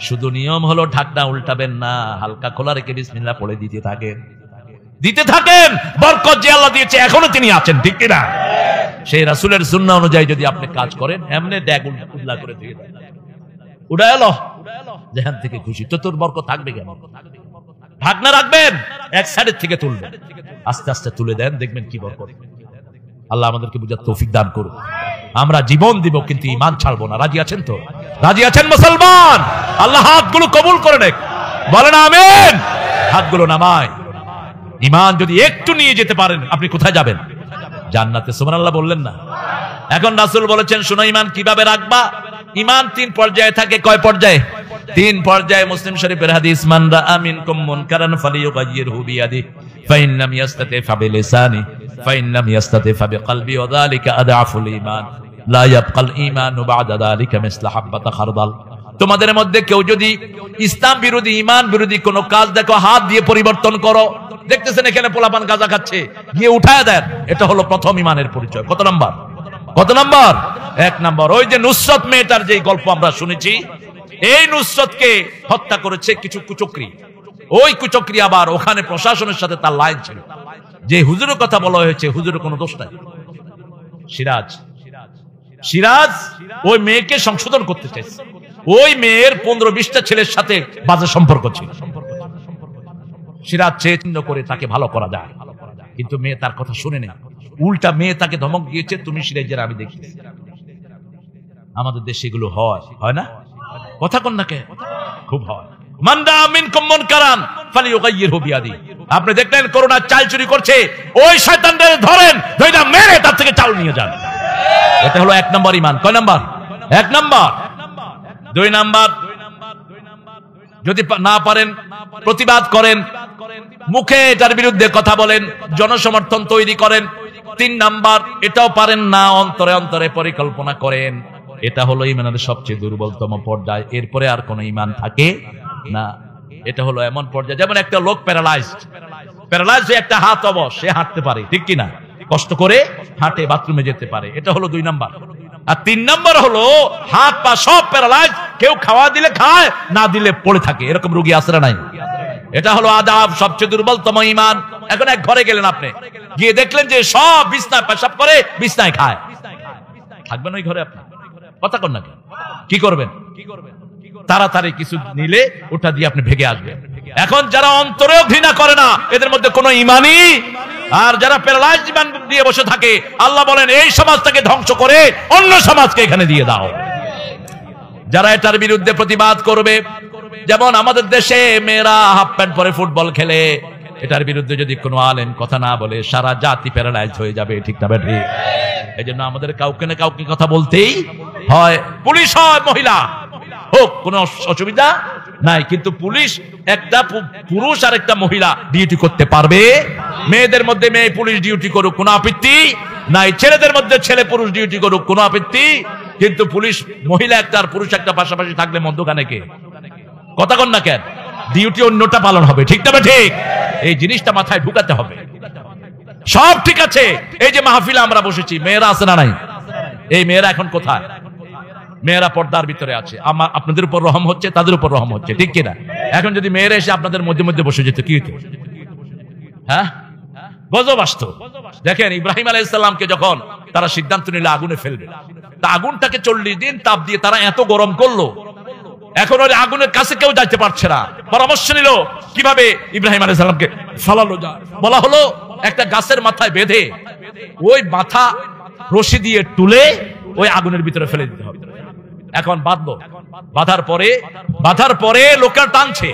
শুধু নিয়ম হলো ঢাকনা উল্টাবেন না, হালকা খোলা রেখে বিসমিল্লাহ পড়ে দিতে থাকেন। বরকত যে আল্লাহ দিয়েছে এখনো তিনি আছেন, ঠিক কি না? সেই রাসূলের সুন্নাহ অনুযায়ী যদি আপনি কাজ করেন, এমনি ড্যাগ উল্লা করে দিয়ে দেন, উড়া এলো যেখান থেকে খুশি, তো তোর বরকত থাকবে কেন? ঢাকনা রাখবেন, এক সাইডের থেকে তুলবেন, আস্তে আস্তে তুলে দেন, দেখবেন কি বরকত। আল্লাহ আমাদেরকে বুঝার তৌফিক দান করুন। আমরা জীবন দিব কিন্তু ঈমান ছাড়বো না। রাজি আছেন তো? রাজি আছেন মুসলমান? আল্লাহ হাতগুলো কবুল করে নেক, বলেন আমিন। হাতগুলো নামায়। ঈমান যদি একটু নিয়ে যেতে পারেন আপনি কোথায় যাবেন? জান্নাতে। সুবহানাল্লাহ বললেন না? এখন রাসূল বলেছেন শুনো ঈমান কিভাবে রাখবা। ঈমান 3 পর্যায়ে থাকে। কয় পর্যায়ে? 3 পর্যায়ে। মুসলিম শরীফের হাদিস মান রাআ মিনকুম মুনকারান ফালিয়ুগাইয়িরহু বিয়াদিহি ফাইন লাম ইয়াস্তাতি ফাবিলিসানি ফাইন লাম ইয়াস্তাতি ফাবিকলবি ওয়া যালিকা আদআফুল ঈমান লা ইয়াবকাল ঈমানু বা'দা যালিকা মিসলা হাববাতা খারদাল। তোমাদের মধ্যে কেউ যদি ইসলাম বিরোধী ঈমান বিরোধী কোনো কাজ দেখো, হাত দিয়ে পরিবর্তন করো। দেখতেছেন এখানে পোলাপান গাঁজা খাচ্ছে, গিয়ে উঠায় দেন। এটা হলো প্রথম ঈমানের পরিচয়। কত নাম্বার? 1 নাম্বার। ওই যে নুসরত মেয়েটার যে গল্প আমরা শুনেছি, এই নুসরতকে হত্যা করেছে কিছু কুচক্রী। ওই কুচক্রী আবার ওখানে প্রশাসনের সাথে তার লাইন ছিল। যে হুজুরের কথা বলা হয়েছে হুজুরের কোনো দোষ নাই। সিরাজ ওই মেয়েকে সংশোধন করতে চাইছে। ওই মেয়ের 15-20টা ছেলের সাথে বাজে সম্পর্ক ছিল। সিরাজ চেষ্টা করে তাকে ভালো করা যায়, কিন্তু মেয়ে তার কথা শুনে নেই। উল্টা মেয়ে তাকে ধমক দিয়েছে, তুমি সিরাজের আমি দেখি। আমাদের দেশে এগুলো হয় না? কথা কোন নাকে খুব হয়। মান রাআ মিনকুম মুনকারান ফালিয়ুগাইয়িরহু বিয়াদিহি। আপনি দেখলেন করোনা চাল চুরি করছে, ওই শয়তানদের ধরেন, ধইরা মেরে তার থেকে চাল নিয়ে যান। এটা হলো 1 নম্বর ঈমান। কয় নাম্বার? 1 নাম্বার। 2 নাম্বার, যদি না পারেন প্রতিবাদ করেন, মুখে এটার বিরুদ্ধে কথা বলেন, জনসমর্থন তৈরি করেন। 3 নাম্বার, এটাও পারেন না, অন্তরে অন্তরে পরিকল্পনা করেন। এটা হলো ঈমানের সবচেয়ে দুর্বলতম পর্যায়। এরপরে আর কোনো ঈমান থাকে না। এটা হলো এমন পর্যায়ে, যেমন একটা লোক প্যারালাইজড হয়ে একটা হাত অবশ, সে হাঁটতে পারে, ঠিক কি না? কষ্ট করে হাঁটে, বাথরুমে যেতে পারে। এটা হলো 2 নাম্বার। আর 3 নাম্বার হলো হাত পা সব প্যারালাইজ, কেউ খাওয়া দিলে খায়, না দিলে পড়ে থাকে, এরকম রোগী আছে না নাই? এটা হলো আদাব, সবচেয়ে দুর্বলতম ঈমান। এখন এক ঘরে গেলেন আপনি, গিয়ে দেখলেন যে সব বিছনায় পেশাব করে, বিছনায় খায়, থাকবেন ওই ঘরে আপনি? কথা কন না, কি করবেন? তাড়াতাড়ি কিছু নিলে ওটা দিয়ে আপনি ভেগে আসবেন। এখন যারা অন্তরেও ঘৃণা করে না, এদের মধ্যে কোনো ঈমানই, আর যারা প্যারালাইজ ঈমান দিয়ে বসে থাকে, আল্লাহ বলেন এই সমাজটাকে ধ্বংস করে অন্য সমাজকে এখানে দিয়ে দাও। যারা এটার বিরুদ্ধে প্রতিবাদ করবে, যেমন আমাদের দেশে মেয়েরা হাফ প্যান্ট পরে ফুটবল খেলে, এটার বিরুদ্ধে যদি কোনো আলেম কথা না বলে সারা জাতি প্যারালাইজ হয়ে যাবে, ঠিক না ঠিক? এই জন্য আমাদের কাউকে না কাউকে কথা বলতেই হয়। পুলিশ হয় মহিলা হোক, কোনো অসুবিধা নাই, কিন্তু পুলিশ একটা পুরুষ আর একটা মহিলা ডিউটি করতে পারবে। মেয়েদের মধ্যে মেয়ে পুলিশ ডিউটি করুক, কোনো আপত্তি নাই। ছেলেদের মধ্যে ছেলে পুরুষ ডিউটি করুক, কোনো আপত্তি। কিন্তু পুলিশ মহিলা একটা আর পুরুষ একটা পাশাপাশি থাকলে মধ্যখানে কে? কথা কন না কেন? ডিউটি অন্যটা পালন হবে, ঠিক না ঠিক? এই জিনিসটা মাথায় ঢুকাতে হবে। সব ঠিক আছে, এই যে মাহফিলে আমরা বসেছি, মেয়েরা আছে না নাই? এই মেয়েরা এখন কোথায়? মেয়েরা পর্দার ভিতরে আছে। আমার আপনাদের উপর রহম হচ্ছে, তাদের উপর রহম হচ্ছে, ঠিক কিনা? এখন যদি মেয়েরা এসে আপনাদের মধ্যে মধ্যে বসে যেত, কি হতো? হ্যাঁ, গজব আসতো। দেখেন ইব্রাহিম আলাইহিস সালামকে যখন তারা সিদ্ধান্ত নিল আগুনে ফেলবে, তা আগুনটাকে 40 দিন তাপ দিয়ে তারা এত গরম করলো, এখন ওই আগুনের কাছে কেউ যাইতে পারছে না। পরামর্শ নিল কিভাবে ইব্রাহিম আলাইহিস সালামকে ফালানো যায়। বলা হলো একটা গাছের মাথায় বেঁধে ওই মাথা রশি দিয়ে তুলে ওই আগুনের ভিতরে ফেলে দিতে হবে। এখন বাঁধলো, বাঁধার পরে লোকের টানছে,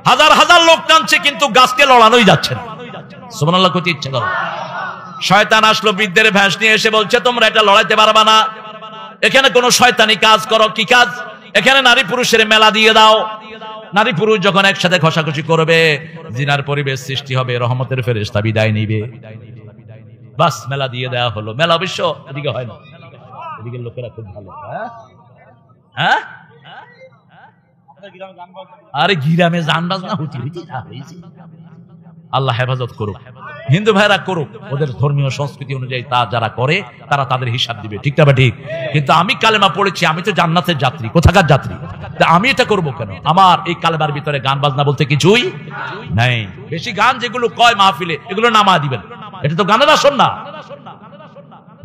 হাজার হাজার লোক টানছে, কিন্তু গাছকে লড়ানোই যাচ্ছে না। সুবহানাল্লাহ করতে ইচ্ছে করো। শয়তান আসলো বৃদ্ধের ভ্যাস নিয়ে, এসে বলছে তোমরা এটা লড়াইতে পারবা না, এখানে কোন শয়তানি কাজ করো। কি কাজ? এখানে নারী পুরুষের মেলা দিয়ে দাও। নারী পুরুষ যখন একসাথে ঘষাঘষি করবে, জিনার পরিবেশ সৃষ্টি হবে, রহমতের ফেরেশতা বিদায় নিবে। বাস, মেলা দিয়ে দেওয়া হলো। মেলা অবশ্য এদিকে হয় না, এদিকে লোকেরা খুব ভালো। হ্যাঁ, আরে গ্রামে গান বাজনা হচ্ছে, আল্লাহ হেফাজত করুক। হিন্দু ভাইরা করুক, ওদের ধর্মীয় সংস্কৃতি অনুযায়ী তা যারা করে তারা তাদের হিসাব দিবে, ঠিক না ঠিক? কিন্তু আমি কালেমা পড়েছি, আমি তো জান্নাতের যাত্রী, কোথাকার যাত্রী? আমি এটা করবো কেন? আমার এই কালেমার ভিতরে গান বাজনা বলতে কিছুই নাই। বেশি গান যেগুলো কয় মাহফিলে, এগুলো নামা দিবেন। এটা তো গানের আসন না,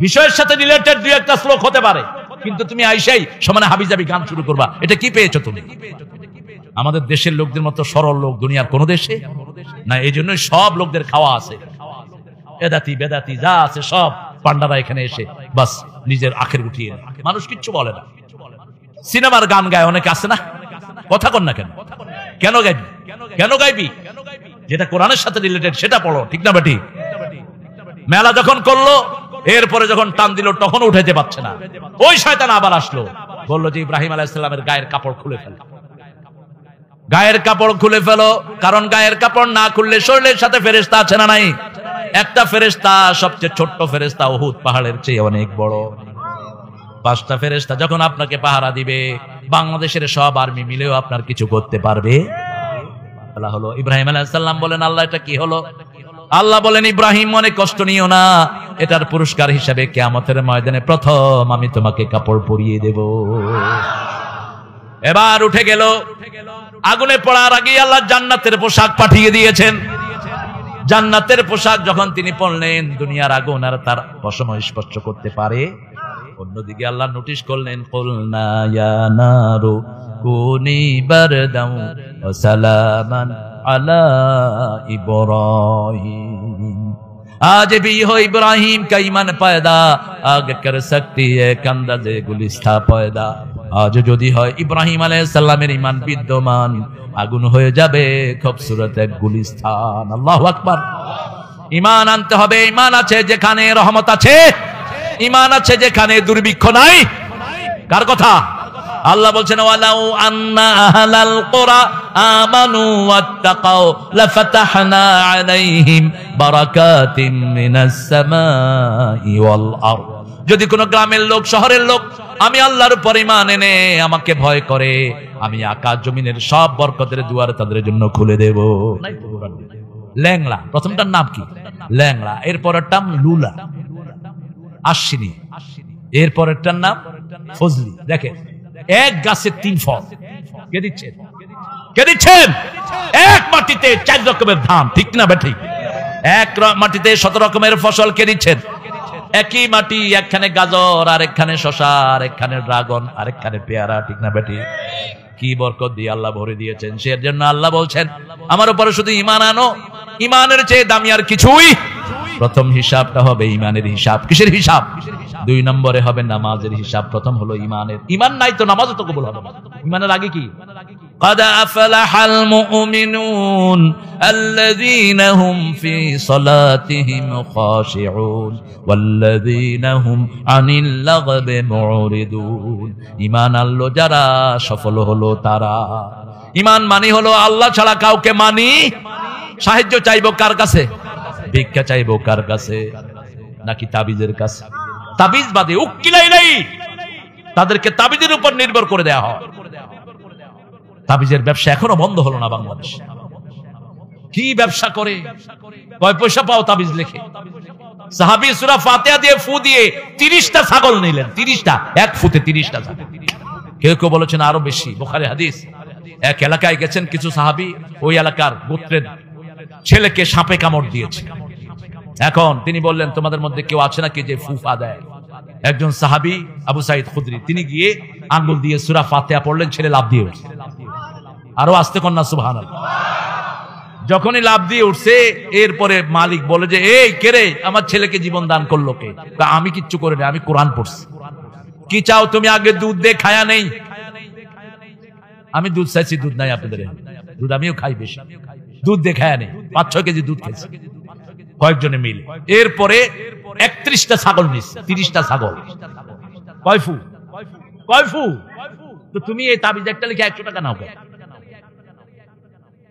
বিষয়ের সাথে রিলেটেড 2-1টা শ্লোক হতে পারে, কিন্তু তুমি আইসাই সমানে হাবিজাবি গান শুরু করবা, এটা কি পেয়েছো তুমি? আমাদের দেশের লোকদের মতো সরল লোক দুনিয়ার কোন দেশে না। এই জন্যই সব লোকদের খাওয়া আছে, এদাতি বেদাতি যা আছে সব পান্ডারা এখানে এসে বাস নিজের আখের উঠিয়ে, মানুষ কিচ্ছু বলে না। সিনেমার গান গায় অনেকে, আছে না? কথা কন না কেন? কেন গাইবি? কেন গাইবি? যেটা কোরআনের সাথে রিলেটেড সেটা পড়ো, ঠিক না বেটি? মেলা যখন করলো, এরপরে যখন টান দিল তখন উঠাইতে পারছে না, ওই শয়তান আবার আসলো, বললো যে ইব্রাহিম আলাইহিস সালামের গায়ের কাপড় খুলে ফেল। গায়ের কাপড় খুলে ফেলো, কারণ গায়ের কাপড় না খুললে শরীরের সাথে ফেরেশতা আছে না নাই? একটা ফেরেশতা, সবচেয়ে ছোট্ট ফেরেশতা, উহুদ পাহাড়ের চেয়ে অনেক বড়। 5টা ফেরেশতা যখন আপনাকে পাহারা দিবে, বাংলাদেশের সব আর্মি মিলেও আপনার কিছু করতে পারবে? আল্লাহ হলো ইব্রাহিম আলাইহিস সালাম বলেন, আল্লাহ এটা কি হলো? আল্লাহ বলেন, ইব্রাহিম মনে কষ্ট নিও না, এটার পুরস্কার হিসাবে কিয়ামতের ময়দানে প্রথম আমি তোমাকে কাপড় পরিয়ে দেব। এবার উঠে গেল, আগুনে পড়ার আগে আল্লাহ জান্নাতের পোশাক পাঠিয়ে দিয়েছেন। জান্নাতের পোশাক যখন তিনি পরলেন, দুনিয়ার আগুন আর তার পশম স্পর্শ করতে পারে। অন্যদিকে আল্লাহ নোটিশ করলেন, কুলনা ইয়া নারু কুনি বারদাও ওয়া সালামান আলা ইব্রাহিম, आज भी हो इब्राहिम का ईमान पैदा, आगे कर सकती है कंदाजे गुलिस्ता पैदा। আজ যদি হয় ইব্রাহিম আলাইহিস সালামের ঈমান বিদ্যমান, আগুন হয়ে যাবে খুবসুরত এক গুলিস্তান। আল্লাহু আকবার। ঈমান আনতে হবে। ঈমান আছে যেখানে রহমত আছে, ঈমান আছে যেখানে দুর্ভিক্ষ নাই। কার কথা? আল্লাহ বলছেন, ওয়ালাউ আন্না আহলাল কুরা আমানু ওয়াত্তাকাউ লাফাতাহনা আলাইহিম বারাকাতিম মিনাস সামাই ওয়াল আরদ। যদি কোন গ্রামের লোক, শহরের লোক আমি আল্লাহর উপর ঈমান এনে আমাকে ভয় করে, আমি আকাশ জমিনের সব বরকতের দুয়ার তাদের জন্য খুলে দেব। ল্যাংলা, প্রথমটার নাম কি? ল্যাংলা। এরপরের নাম লুলা, আশ্বিনী। এরপরেরটার নাম ফজলি। দেখেন, এক গাছে 3 ফল। কে দিচ্ছেন? কে দিচ্ছেন? এক মাটিতে 4 রকমের ধান, ঠিক না বেঠিক? এক মাটিতে 7 রকমের ফসল কে দিচ্ছেন? একই মাটি, একখানে গাজর, আরেকখানে শশা, আরেকখানে ড্রাগন, আরেকখানে পেয়ারা, ঠিক না বেঠিক? কি বরকত দিয়ে আল্লাহ ভরে দিয়েছেন। সেই জন্য আল্লাহ বলছেন, আমার উপরে শুধু ঈমান আনো, ঈমানের চেয়ে দামি আর কিছুই। প্রথম হিসাবটা হবে ঈমানের হিসাব। কিসের হিসাব? 2 নম্বরে হবে নামাজের হিসাব। প্রথম হলো ঈমানের। ঈমান নাই তো নামাজও তো কবুল হবে না। ঈমানের আগে কি? قد أفلح المؤمنون الذين هم في صلاتهم خاشعون والذين هم عن اللغو معرضون। ঈমান আনলো যারা, সফল হলো তারা। ঈমান মানি হলো আল্লাহ ছাড়া কাউকে মানি। সাহায্য চাইবো কার কাছে? ভিক্ষা চাইবো কার কাছে? নাকি তাবিজের কাছে? তাবিজ বাদে উকিলাই নাই, তাদেরকে তাবিজের উপর নির্ভর করে দেয়া হয়। তাবিজের ব্যবসা এখনো বন্ধ হলো না বাংলাদেশ। কি ব্যবসা করে, কয় পয়সা পাও তাবিজ লিখে। সাহাবী সূরা ফাতিহা দিয়ে ফু দিয়ে 30টা ছাগল নিলেন। 30টা, এক ফুতে 30টা ছাগল। কেউ কেউ বলেছেন আরো বেশি। বুখারী হাদিস। এক এলাকায় গেছেন কিছু সাহাবী, ওই এলাকার গোত্রের ছেলেকে সাপে কামড় দিয়েছে। এখন তিনি বললেন, তোমাদের মধ্যে কেউ আছে নাকি যে ফুফা দেয়? একজন সাহাবী আবু সাঈদ খুদরি, তিনি গিয়ে আঙ্গুল দিয়ে সূরা ফাতিহা পড়লেন, ছেলে লাফ দিয়ে উঠছে। আরো আস্তে কন্যা সুবহানাল্লাহ। যখনই লাফ দিয়ে উঠছে, এরপরে মালিক বলে যে, এই কে রে, আমার ছেলেকে জীবন দান করলো কে? আমি কিচ্ছু করে নাই, আমি কোরআন পড়ছি। কি চাও তুমি? আগে দুধ দে, খায়া নেই। আমি দুধ চাইছি, দুধ নাই আপনাদের। দুধ আমিও খাই বেশি, দুধ দে, খায়া নেই। 5-6 কেজি দুধ খাইছি কয়েকজনে মিলে। এরপরে 31টা ছাগল নিস, 30টা ছাগল। কয় ফু? কয় ফু? তো তুমি এই তাবিজ একটা লিখে 100 টাকা নাও কেন?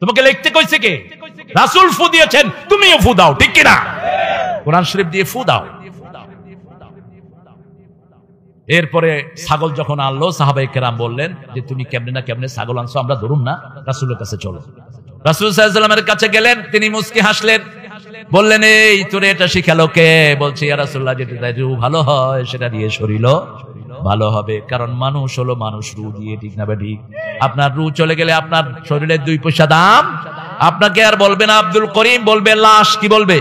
তোমাকে লিখতে কইছে কে? রাসূল ফু দিয়েছেন, তুমিও ফু দাও, ঠিক কি না? কোরআন শরীফ দিয়ে ফু দাও। এরপরে ছাগল যখন আনলো, সাহাবায়ে কেরাম বললেন যে, তুমি কেমনে না কেমনে ছাগল আনছো, আমরা ধরুন না, রাসূলের কাছে চলো। রাসূল সাল্লাল্লাহু আলাইহি ওয়াসাল্লামের কাছে গেলেন, তিনি মুস্কি হাসলেন, বললেন, এই তোরে এটা শিখালো কে? বলছে, ইয়া রাসূলুল্লাহ, যেটা ভালো হয় সেটা দিয়ে শরীরও ভালো হবে। কারণ মানুষ হলো মানুষ রু দিয়ে, ঠিক না ঠিক? আপনার রু চলে গেলে আপনার শরীরের 2 পয়সা দাম। আপনাকে আর বলবে না আব্দুল করিম, বলবে লাশ। কি বলবে?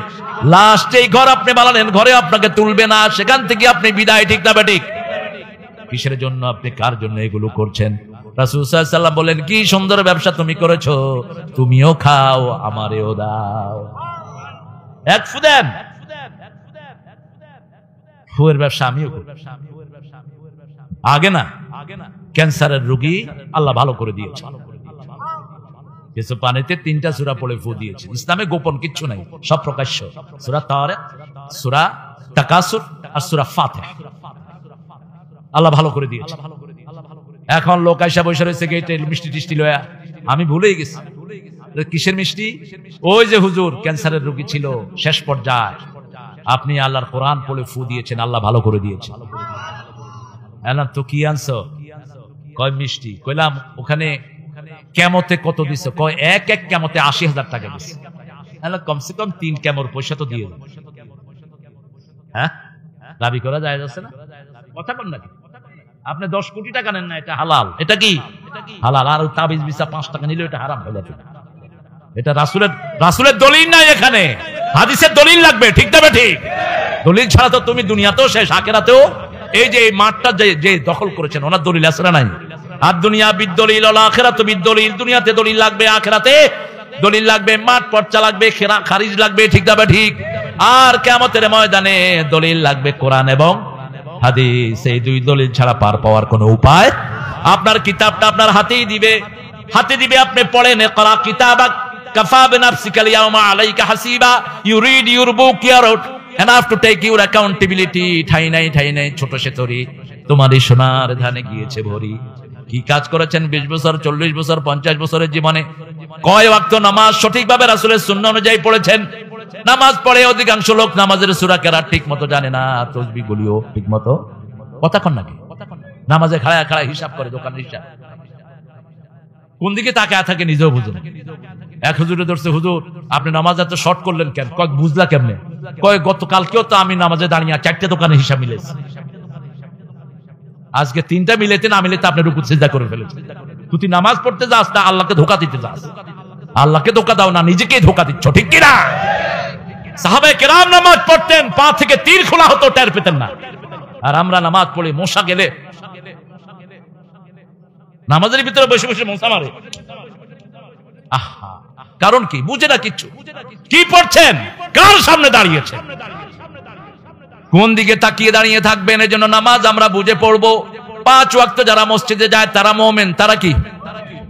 লাশ। যেই ঘর আপনি বানালেন, ঘরে আপনাকে তুলবে না, সেখান থেকে আপনি বিদায়, ঠিক না ঠিক? কিসের জন্য আপনি, কার জন্য এগুলো করছেন? রাসূল সাল্লাল্লাহু আলাইহি ওয়াসাল্লাম বলেন, কি সুন্দর ব্যবসা তুমি করেছো, তুমিও খাও, আমারেও দাও। এক ফু দেন। ফুয়ের ব্যবসা আমিও করি। আগে না, ক্যান্সারের রোগী আল্লাহ ভালো করে দিয়েছে। কিছু পানিতে 3টা সূরা পড়ে ফু দিয়েছে। ইসলামে গোপন কিচ্ছু নাই, সব প্রকাশ্য। সূরা তাওরাত, সূরা তাকাসুর আর সূরা ফাতিহা আল্লাহ ভালো করে দিয়েছে। এখন লোক আইসা বসে রয়েছে গেটে, মিষ্টি টিষ্টি লয়া। আমি ভুলেই গেছি কিসের মিষ্টি। ওই যে হুজুর ক্যান্সারের রোগী ছিল, শেষ পর্যায়ে আপনি আল্লাহর কোরআন পড়ে ফু দিয়েছেন, আল্লাহ ভালো করে দিয়েছে। এলাম তো কি আনছো? কয় মিষ্টি। কইলাম ওখানে কেমতে কত দিছো? কয় এক কেমতে 80,000 টাকা দিছে। কমসে কম 3 কেমর পয়সা তো দিয়ে। হ্যাঁ, দাবি করা যায় যাচ্ছে না? কথা বল নাকি? আপনি 10 কোটি টাকা নেন না, এটা হালাল। এটা কি হালাল? আর তাবিজ বিছা 5 টাকা নিলে এটা হারাম হয়ে যাবে। এটা রাসূলের দলিল নাই, এখানে হাদিসের দলিল লাগবে, ঠিক না ঠিক? দলিল ছাড়া তো তুমি দুনিয়াতেও শেষ, আখিরাতেও। এই যে এই মাঠটা যে দখল করেছেন, ওনার দলিল আছে না নাই? আর দুনিয়া বিদলিল ওয়াল আখিরাতু বিদলিল। দুনিয়াতে দলিল লাগবে, আখিরাতে দলিল লাগবে, মাঠ পর্চা লাগবে, খারিজ লাগবে, ঠিক না ঠিক? আর কিয়ামতের ময়দানে দলিল লাগবে কোরআন এবং হাদিস। এই 2 দলিল ছাড়া পার পাওয়ার কোনো উপায়। আপনার কিতাবটা আপনার হাতেই দিবে, হাতে দিবে, আপনি পড়েন, ইকরা কিতাবাক কাফা বিনাফসিকা ইয়াউমা আলাইকা হাসিবা। You read your book, you are enough to take your accountability। ঠাই নাই ছোট সেতরি, তোমারই সোনার ধানে গিয়েছে ভরি। কি কাজ করেছেন 20 বছর, 40 বছর, 50 বছরের জীবনে? কয় ওয়াক্ত নামাজ সঠিকভাবে রাসূলের সুন্নাহ অনুযায়ী পড়েছেন? নামাজ পড়ে অধিকাংশ লোক নামাজের সূরা কেরাত ঠিক মতো জানে না, তাসবিহ গুলিও ঠিক মতো। কথা কন নাকি? নামাজে খাড়া হিসাব করে, দোকানের হিসাব। কোন দিকে তাকায় থাকে নিজেও বুঝে না। এক হুজুরে ধরছে, হুজুর আপনি নামাজ এত শর্ট করলেন কেন? কয়েক বুঝলা কেমনে? কয়েক গতকালকেও তো আমি নামাজে দাঁড়িয়ে 4টে দোকানে হিসাব মিলেছি, আজকে 3টা মিলেতে না মিলেতে আপনি রুকু সিজদা করে ফেলেছেন। তুই নামাজ পড়তে যাস না আল্লাহকে ধোঁকা দিতে যাস, আল্লাহকে ধোঁকা দাও না, নিজেকেই ধোঁকা দিচ্ছ, ঠিক কিনা? সাহাবায়ে কেরাম নামাজ পড়তেন, পা থেকে তীর খোলা হতো, টের পেতেন না। আর আমরা নামাজ পড়ি, মশা গেলে নামাজের ভিতরে বসে বসে মশা মারে। আহা, কারণ কি? বুঝে না কিচ্ছু। কি পড়ছেন? কার সামনে দাঁড়িয়েছেন? কোন দিকে তাকিয়ে দাঁড়িয়ে থাকবেন? এজন্য নামাজ আমরা বুঝে পড়বো। 5 ওয়াক্ত যারা মসজিদে যায় তারা মুমিন, তারা কি?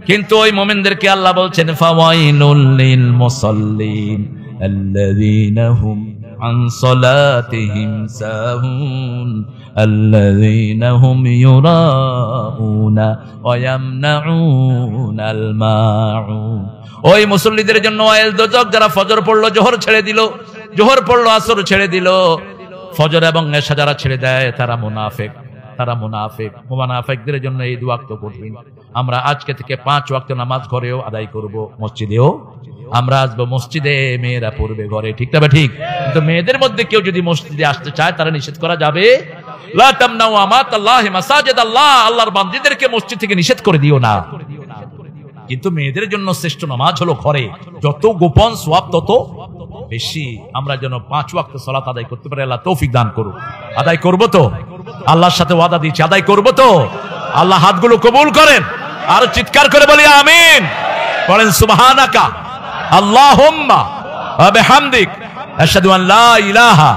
কিন্তু ওই মুমিনদেরকে আল্লাহ বলছেন ফাওয়াইলুল লিল মুসাল্লিন আল্লাযীনা হুম আন সালাতিহিম সাহুন আল্লাযীনা হুম ইউরাউনা ওয়া ইয়ামনাউনাল মাউন। ওই মুসল্লিদের জন্য ওয়াইল দোজক, যারা ফজর পড়লো, জোহর ছেড়ে দিল, জোহর পড়লো, আসর ছেড়ে দিল, ফজর এবং এশা যারা ছেড়ে দেয় তারা মুনাফিক, তারা মুনাফিক। মুনাফিকদের জন্য এই দোয়া তো কঠিন। আমরা আজকে থেকে 5 ওয়াক্ত নামাজ ঘরেও আদায় করব, মসজিদেও আমরা আসবো, মসজিদে মেয়েরা পড়বে ঘরে, ঠিক না? ঠিক। কিন্তু মেয়েদের মধ্যে কেউ যদি মসজিদে আসতে চায় তারা নিষেধ করা যাবে। লা তামনাউ আমাতাল্লাহি মাসাজিদাল্লাহ, আল্লাহর বান্দীদেরকে মসজিদ থেকে নিষেধ করে দিও না। কিন্তু মেয়েদের জন্য শ্রেষ্ঠ নামাজ হলো ঘরে, যত গোপন সওয়াব তত বেশি। আমরা যেন 5 ওয়াক্ত সালাত আদায় করতে পারি, আল্লাহ তৌফিক দান করুন। আদায় করব তো? আল্লাহর সাথে ওয়াদা দিয়েছি, আদায় করব তো? আল্লাহ হাতগুলো কবুল করেন। আর চিৎকার করে বলি আমিন। বলেন সুবহানাকা আল্লাহুম্মা ওয়া বিহামদিক আশহাদু আন লা ইলাহা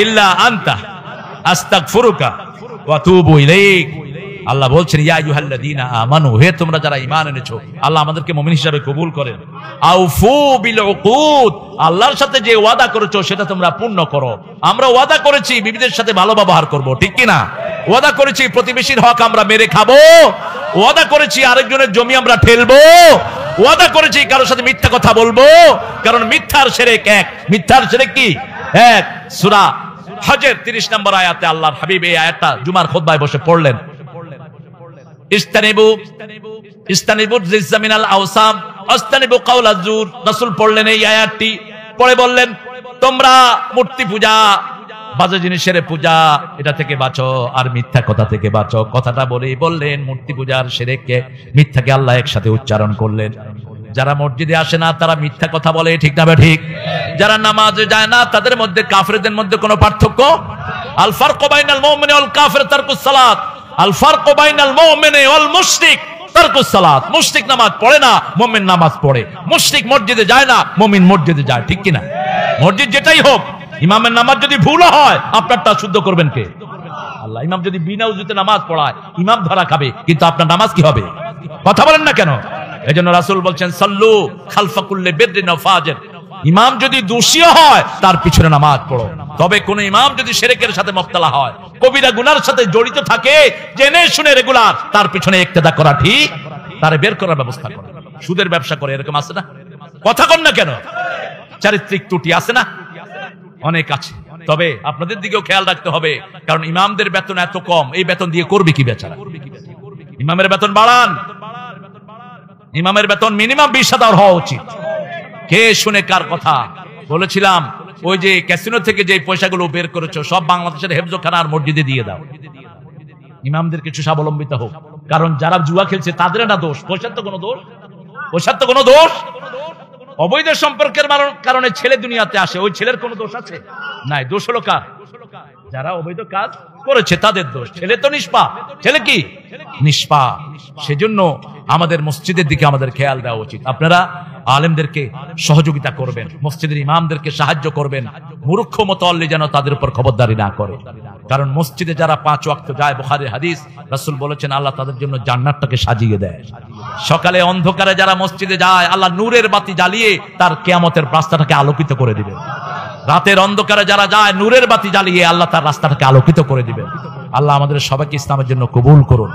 ইল্লা আনতা আস্তাগফিরুকা ওয়া আতুবু ইলাইক। আল্লাহ বলছেন ইয়া আইয়ুহাল্লাযীনা আমানু, হে তোমরা যারা ঈমান এনেছো, আল্লাহ আমাদেরকে মুমিন হিসেবে কবুল করেন। আউফু বিল উকুদ, আল্লাহর সাথে যে ওয়াদা করেছো সেটা তোমরা পূর্ণ করো। আমরা ওয়াদা করেছি বিবিদের সাথে ভালো ব্যবহার করব, ঠিক কি না? ওয়াদা করেছি প্রতিবেশীর হক আমরা মেরে খাবো, ওয়াদা করেছি আরেকজনের জমি আমরা ঠেলবো, ওয়াদা করেছি কারোর সাথে মিথ্যা কথা বলবো, কারণ মিথ্যার শিরক এক। মিথ্যার শিরক কি? এক। সূরা হজের 30 নম্বর আয়াতে আল্লাহর হাবিব এই আয়াতটা জুমার খুতবায় বসে পড়লেন। ইস্তানিবু রিজ্জা মিনাল আওসাম আস্তানিবু কাওলাজ জুর। রাসূল পড়লেন এই আয়াতটি, পরে বললেন তোমরা মূর্তি পূজা, বাজে জিনিসের পূজা, এটা থেকে বাঁচো, আর মিথ্যা কথা থেকে বাঁচো। কথাটা বলেই বললেন মূর্তি পূজার শিরককে, মিথ্যাকে আল্লাহ একসাথে উচ্চারণ করলেন। যারা মসজিদে আসে না তারা মিথ্যা কথা বলে, ঠিক না? ঠিক। যারা নামাজে যায় না তাদের মধ্যে কাফেরদের মধ্যে কোনো পার্থক্য? আল ফারকু বাইনাল মুমিনি ওয়াল কাফির তারকুস সালাত, আল ফারকু বাইনাল মুমিনি ওয়াল মুশরিক তারকুস সালাত। মুশরিক নামাজ পড়ে না, মুমিন নামাজ পড়ে। মুশরিক মসজিদে যায় না, মুমিন মসজিদে যায়, ঠিক কি না? মসজিদ যেটাই হোক, ইমামের নামাজ যদি ভুল হয় আপনারটা শুদ্ধ করবেন কে? আল্লাহ। ইমাম যদি বিনা উযুতে নামাজ পড়ায়, ইমাম ধরা খাবে, কিন্তু আপনার নামাজ কি হবে? কথা বলেন না কেন? এজন্য রাসূল বলছেন সাল্লু খালফা কুল্লি বিররিন ওয়া ফাজির। ইমাম যদি দোষী হয় তার পিছনে নামাজ পড়ো। তবে কোন ইমাম যদি শিরকের সাথে মুবতালা হয়, কবিরা গুনার সাথে জড়িত থাকে, জেনে শুনে রেগুলার, তার পিছনে ইক্তেদা করা ঠিক, তারে বের করার ব্যবস্থা করো। সুদের ব্যবসা করে এরকম আছে না? কথা কন না কেন? চারিত্রিক ত্রুটি আছে না? অনেক আছে। তবে আপনাদের দিকেও খেয়াল রাখতে হবে, কারণ ইমামদের বেতন এত কম, এই বেতন দিয়ে করবে কি বেচারা? ইমামের বেতন বাড়ান। ইমামের বেতন মিনিমাম 20,000 হওয়া উচিত। কে শুনে কার কথা বলেছিলাম? ওই যে ক্যাসিনো থেকে যে পয়সাগুলো বের করেছো সব বাংলাদেশের হেফজখানার মসজিদে দিয়ে দাও। ইমামদের কিছু স্বাবলম্বিত হোক, কারণ যারা জুয়া খেলছে তাদের না দোষ, পয়সার তো কোনো দোষ, পয়সার তো কোনো দোষ। অবৈধ সম্পর্কের কারণে ছেলে দুনিয়াতে আসে, ওই ছেলের কোনো দোষ আছে? নাই। দোষ হলো কার? যারা অবৈধ কাজ করেছে তাদের দোষ। ছেলে তো নিষ্পাপ। ছেলে কি? নিষ্পাপ। সেজন্য আমাদের মসজিদের দিকে আমাদের খেয়াল দেওয়া উচিত। আপনারা আলেমদেরকে সহযোগিতা করবেন, মসজিদের ইমামদেরকে সাহায্য করবেন, মূর্খ মুতাল্লি যেন তাদের উপর খবরদারি না করে। কারণ মসজিদে যারা 5 ওয়াক্ত যায়, বুখারীর হাদিস, রাসূল বলেছেন আল্লাহ তাদের জন্য জান্নাতটাকে সাজিয়ে দেয়। সকালে অন্ধকারে যারা মসজিদে যায়, আল্লাহ নূরের বাতি জ্বালিয়ে তার কিয়ামতের রাস্তাটাকে আলোকিত করে দিবেন। রাতের অন্ধকারে যারা যায়, নূরের বাতি জ্বালিয়ে আল্লাহ তার রাস্তাটাকে আলোকিত করে দিবেন। আল্লাহ আমাদের সবাইকে ইসলামের জন্য কবুল করুন।